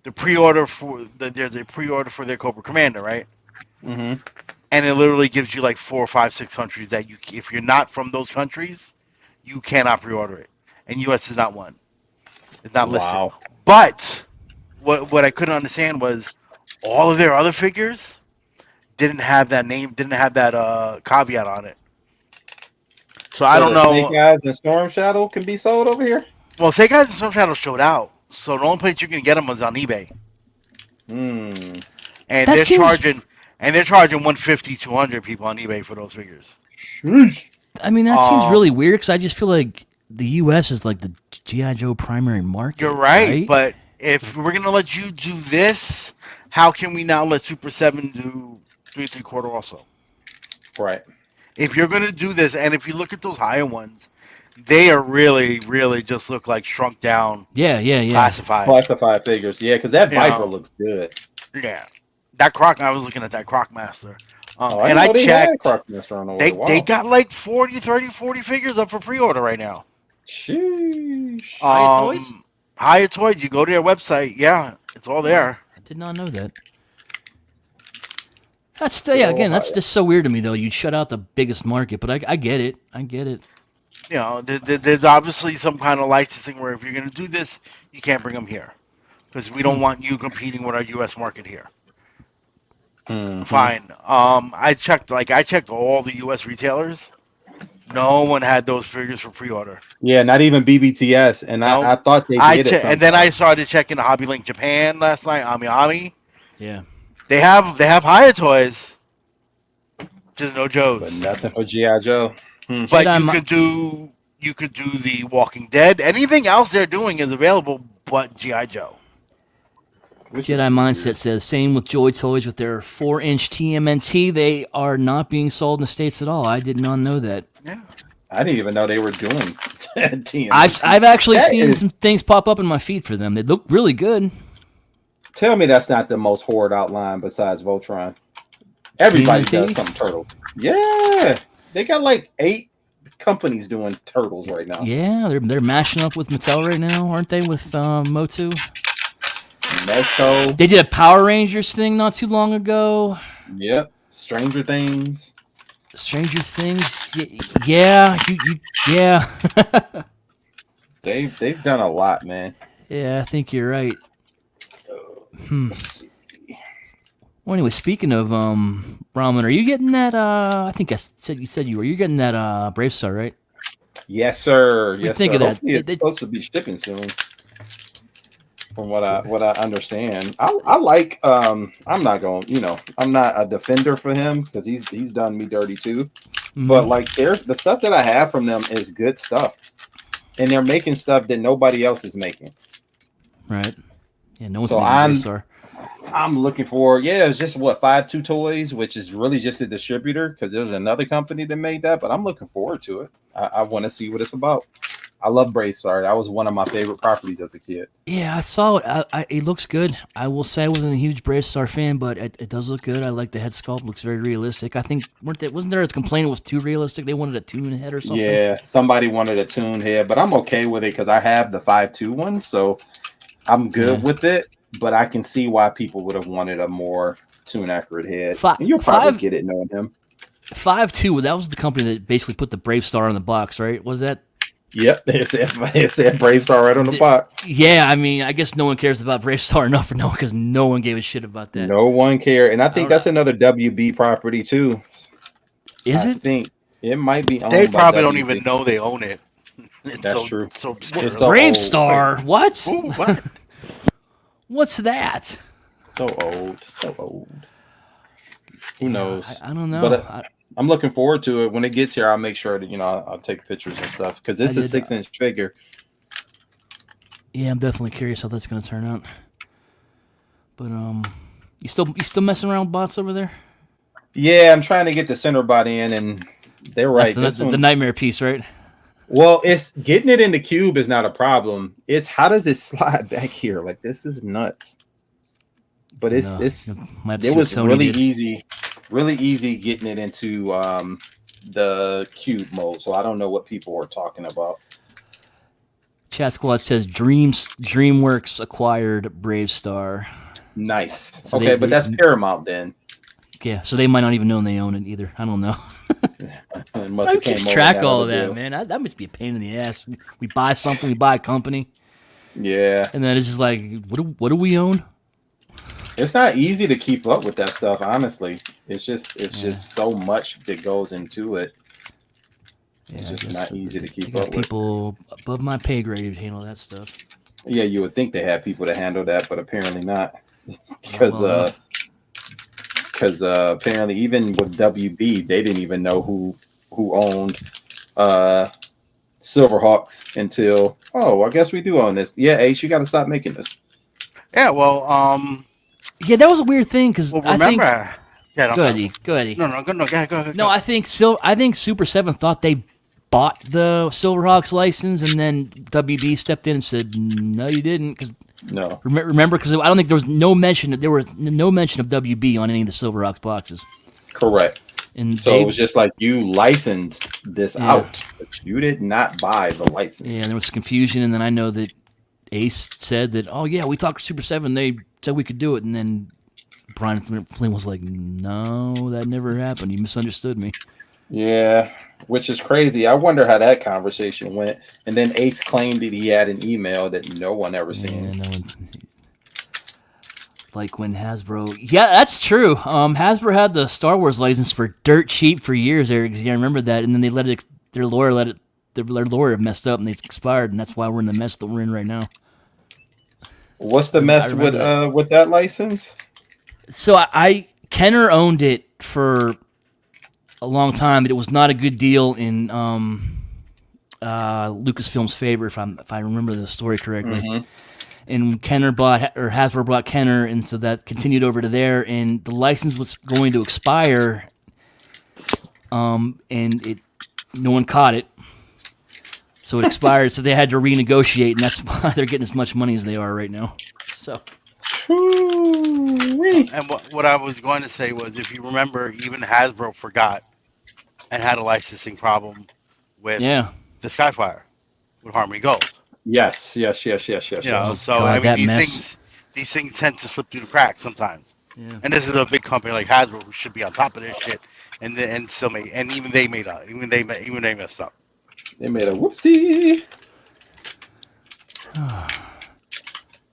The pre-order there's a pre-order for their Cobra Commander, right? Hmm. And it literally gives you like 4, 5, 6 countries that if you're not from those countries, you cannot pre-order it. And U.S. is not one. It's not listed. Wow. But what I couldn't understand was all of their other figures didn't have that name, didn't have that caveat on it. So I So don't the Snake know. Eyes and Storm Shadow can be sold over here. Well, Sega and Storm Shadow showed out, so the only place you can get them was on eBay, Hmm. and That seems. they're charging 150, 200 people on eBay for those figures. Sheesh. I mean, that seems Um, really weird because I just feel like the U.S. is like the GI Joe primary you're market, right, right? but if we're gonna let you do this, how can we not let Super Seven do 3 3/4 also? Right. If you're gonna do this, and if you look at those higher ones, they are really just look like shrunk down Yeah. classified. Classified figures. Yeah, because that You Viper know, looks good. yeah. That Croc, I was looking at that Croc Master. Oh, I And didn't I know they had checked. Croc Master on order. They Wow. got like 40, 30, 40 figures up for pre-order right now. Sheesh. Hiya Toys? Higher Toys, you go to their website, yeah, it's all there. I did not know that. That's Good old again, that's Hiya. just so weird to me though. You'd shut out the biggest market, but I get it. I get it. You know, there's obviously some kind of licensing where if you're going to do this, you can't bring them here because we don't want you competing with our U.S. market here. Mhm. Fine. I checked all the U.S. retailers. No one had those figures for pre-order. Yeah, not even BBTS, and No. I thought they did it. And then I started checking the Hobby Link Japan last night. Ami. Yeah. They have Higher Toys, just no Joes. But nothing for GI Joe. But Jedi you could do the Walking Dead. Anything else they're doing is available, but GI Joe. Jedi Mindset says same with Joy Toys with their 4-inch TMNT. They are not being sold in the States at all. I did not know that. Yeah. I didn't even know they were doing TMNT. I've actually seen some things pop up in my feed for them. They look really good. Tell me that's not the most horrid outline besides Voltron. Everybody TMNT? does something turtle. Yeah, they got like 8 companies doing turtles right now. Yeah, they're mashing up with Mattel right now, aren't they? With Motu. Mezco. They did a Power Rangers thing not too long ago. Yep. Stranger Things. Stranger Things. Yeah. Yeah. They've done a lot, man. Yeah, I think you're right. Well, anyway, speaking of ramen, are you getting that? I think you said you were. You're getting that Brave Star, right? Yes, sir. do you Yes, think sir. of that? Hopefully it's supposed to be shipping soon. From what I understand, I like. I'm not going. I'm not a defender for him because he's done me dirty too. Mhm. But like, there's the stuff that I have from them is good stuff, and they're making stuff that nobody else is making. Right. Yeah, no one's So making Brave Star. I'm looking for. Yeah, it's just 5-2 Toys, which is really just a distributor because there's another company that made that. But I'm looking forward to it. I want to see what it's about. I love Brave Star. That was one of my favorite properties as a kid. Yeah, I saw it. It looks good. I will say I wasn't a huge Brave Star fan, but it does look good. I like the head sculpt. Looks very realistic. I think wasn't there a complaint it was too realistic? They wanted a tune head or something. Yeah, somebody wanted a tune head, but I'm okay with it because I have the 5-2 one, so I'm good with it. But I can see why people would have wanted a more tune accurate head. And you'll probably get it knowing him. 5-2. That was the company that basically put the Brave Star on the box, right? Was that? Yep, it said Brave Star right on the box. Yeah, I mean, I guess no one cares about Brave Star enough for because no one gave a shit about that. No one cared, and I think that's another WB property too. Is it? I think it might be. They probably don't even know they own it. That's true. So It's Brave Star. Wait. What? Ooh, what? What's that? So old. Who knows? I don't know. But I'm looking forward to it. When it gets here, I'll make sure that I'll take pictures and stuff because this is a 6-inch figure. Yeah, I'm definitely curious how that's gonna turn out. But you still messing around with bots over there? Yeah, I'm trying to get the center body in, and they're right. That's the nightmare piece, right? Well, it's getting it in the cube is not a problem. It's how does it slide back here? Like, this is nuts. But it was really easy getting it into the cube mode. So I don't know what people are talking about. Chat Squad says DreamWorks acquired Brave Star. Nice. So okay, but that's Paramount then. Yeah, so they might not even know they own it either. I don't know. Who keeps track of all of that, man? That must be a pain in the ass. We buy something, we buy a company. Yeah. And then it's just like, what do we own? It's not easy to keep up with that stuff, honestly. It's just so much that goes into it. It's just not easy to keep up with. People above my pay grade handle that stuff. Yeah, you would think they have people to handle that, but apparently not. Because apparently even with WB, they didn't even know who owned Silverhawks until, I guess we do own this. Yeah, Ace, you got to stop making this. Yeah, well, yeah, that was a weird thing because well, remember, I think. Yeah, go ahead. No, go ahead. No, I think Super 7 thought they bought the Silverhawks license, and then WB stepped in and said, "No, you didn't." Because No. remember, because I don't think there was no mention of WB on any of the Silverhawks boxes. Correct. And So it was just like you licensed this Yeah. out, but you did not buy the license. yeah, there was confusion, and then I know that Ace said that, "Oh yeah, we talked to Super 7. They said we could do it," and then Brian Flynn was like, "No, that never happened. You misunderstood me." Yeah, which is crazy. I wonder how that conversation went. And then Ace claimed that he had an email that no one ever Yeah, seen. no one. Like when Hasbro, yeah, that's true. Hasbro had the Star Wars license for dirt cheap for years, Eric. I remember that, and then they let it. Their lawyer messed up, and they expired, and that's why we're in the mess that we're in right now. What's the I mess remember with that license? So Kenner owned it for a long time, but it was not a good deal in Lucasfilm's favor, if I remember the story correctly. Mhm. And Hasbro bought Kenner, and so that continued over to there, and the license was going to expire, and no one caught it, so it expired. So they had to renegotiate, and that's why they're getting as much money as they are right now. So Woo-wee. And what I was going to say was, if you remember, even Hasbro forgot and had a licensing problem with yeah, the Skyfire with Harmony Gold. Yes. You know, Oh, so God, I that mean, mess. these things tend to slip through the cracks sometimes. yeah. And this is a big company like Hasbro who should be on top of this shit, and still made, and even they messed up. They made a whoopsie.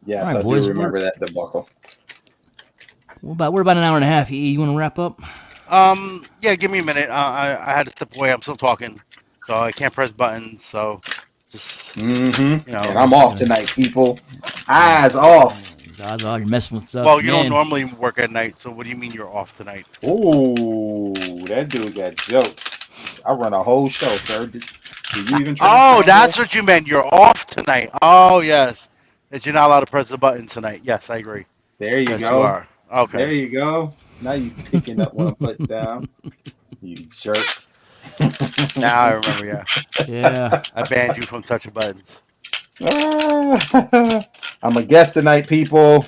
Yes, All right, I boys, do remember that debacle. We're about an hour and a half. You want to wrap up? Yeah, give me a minute. I had to step away. I'm still talking, so I can't press buttons. So just Mm-hmm. you know. And I'm off tonight, people. Eyes off. God, you're messing with stuff. Well, you Man. don't normally work at night, so what do you mean you're off tonight? Ooh, that dude got jokes. I run a whole show, sir. Do you even? Oh, that's what you meant. You're off tonight. Oh, yes. That you're not allowed to press the button tonight. Yes, I agree. There you Yes, go. you are. Okay. There you go. Now you picking up what I'm putting down. You jerk. Now I remember. Yeah, Yeah. I banned you from touching buttons. I'm a guest tonight, people.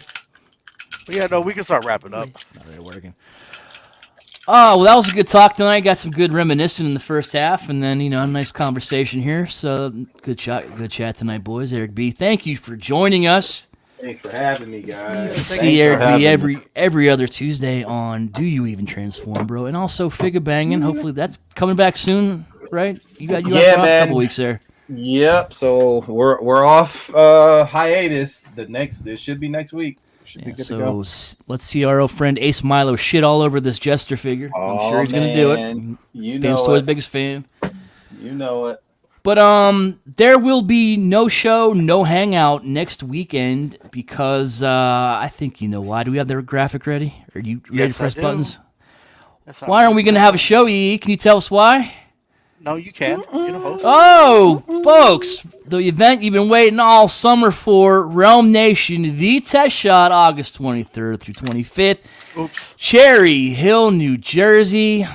But yeah, no, we can start wrapping up. Not really working. Oh, well, that was a good talk tonight. Got some good reminiscing in the first half, and then, a nice conversation here. So, good chat tonight, boys. Eric B., thank you for joining us. Thanks for having me, guys. See Eric B. every other Tuesday on Do You Even Transform, bro? And also Figga Banging. Hopefully that's coming back soon, right? You got off Yeah, for a man. couple weeks there. Yep. So we're off hiatus. It should be next week. Should be Yeah, good to go. so let's see our old friend Ace Milo shit all over this Jester figure. I'm sure he's gonna do it. Man. You Fan's know Toys' it. biggest fan. You know it. But there will be no show, no hangout next weekend because I think you know why. Do we have the graphic ready? Are you ready Yes, to press I do. buttons? Yes, Why aren't we going to have a show, EE? Can you tell us why? No, you can. You're the host. Oh, folks, the event you've been waiting all summer for, Realm Nation, the test shot, August 23rd through 25th. Oops. Cherry Hill, New Jersey,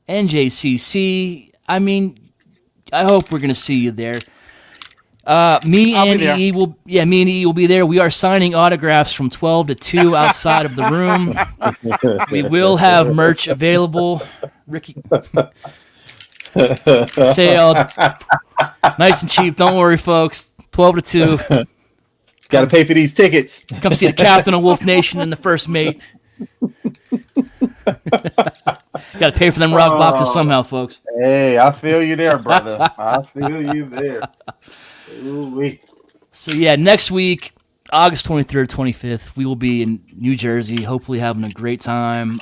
NJCC. I mean, I hope we're gonna see you there. Me I'll and be there. EE will be there. We are signing autographs from 12 to 2 outside of the room. We will have merch available. Ricky, sale, nice and cheap. Don't worry, folks. 12 to 2. Got to pay for these tickets. Come see the captain of Wolf Nation and the first mate. Got to pay for them rock boxes somehow, folks. Hey, I feel you there, brother. I feel you there. Ooh-wee. So yeah, next week, August 23rd, 25th, we will be in New Jersey, hopefully having a great time.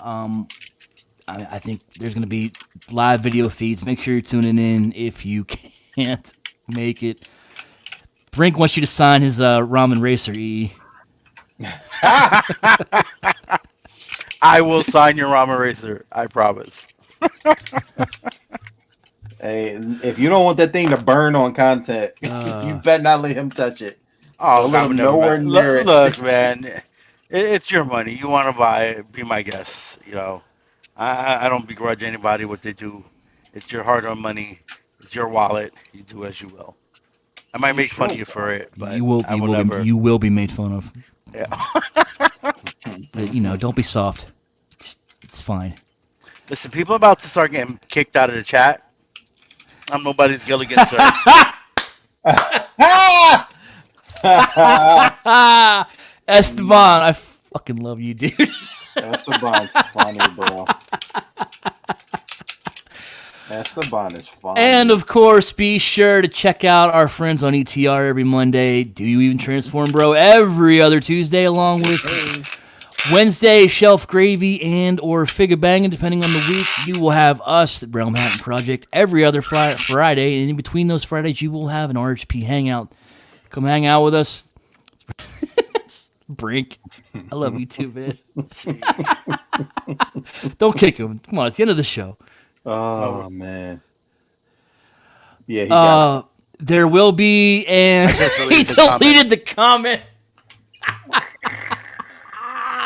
I think there's going to be live video feeds. Make sure you're tuning in if you can't make it. Brink wants you to sign his Ramen Racer, E. I will sign your Rama Racer. I promise. Hey, if you don't want that thing to burn on content, you better not let him touch it. Oh, Don't let God, him never nowhere mind. near it. Look, man, it's your money. You want to buy it, be my guest. I don't begrudge anybody what they do. It's your hard-earned money. It's your wallet. You do as you will. I might make fun of you for it, but I will never. You will be made fun of. Yeah. But, don't be soft. It's fine. Listen, people are about to start getting kicked out of the chat. I'm nobody's Gilligan, sir. Esteban, I fucking love you, dude. Esteban's funny, bro. Esteban is funny. And of course, be sure to check out our friends on ETR every Monday. Do You Even Transform, Bro? Every other Tuesday, along with Wednesday, Shelf Gravy and or Figure Banging, depending on the week. You will have us, the Realmhattan Project, every other Friday. And in between those Fridays, you will have an RHP hangout. Come hang out with us. Brink. I love you too, man. Don't kick him. Come on, it's the end of the show. Oh, man. Yeah, he got it. There will be, and he deleted the comment.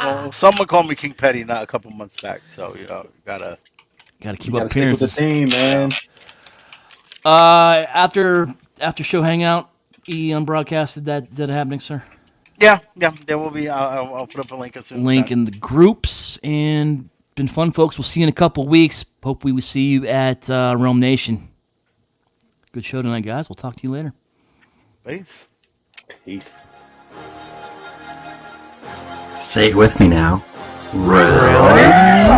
Well, someone called me King Petty not a couple months back, so gotta keep You up gotta stick with the appearances. team, man. After show hangout, he unbroadcasted that. Is that happening, sir? Yeah, there will be. I'll put up a link as soon as Link done. in the groups, and been fun, folks. We'll see you in a couple weeks. Hopefully, we see you at Realm Nation. Good show tonight, guys. We'll talk to you later. Peace. Peace. Say it with me now. Realmhattan.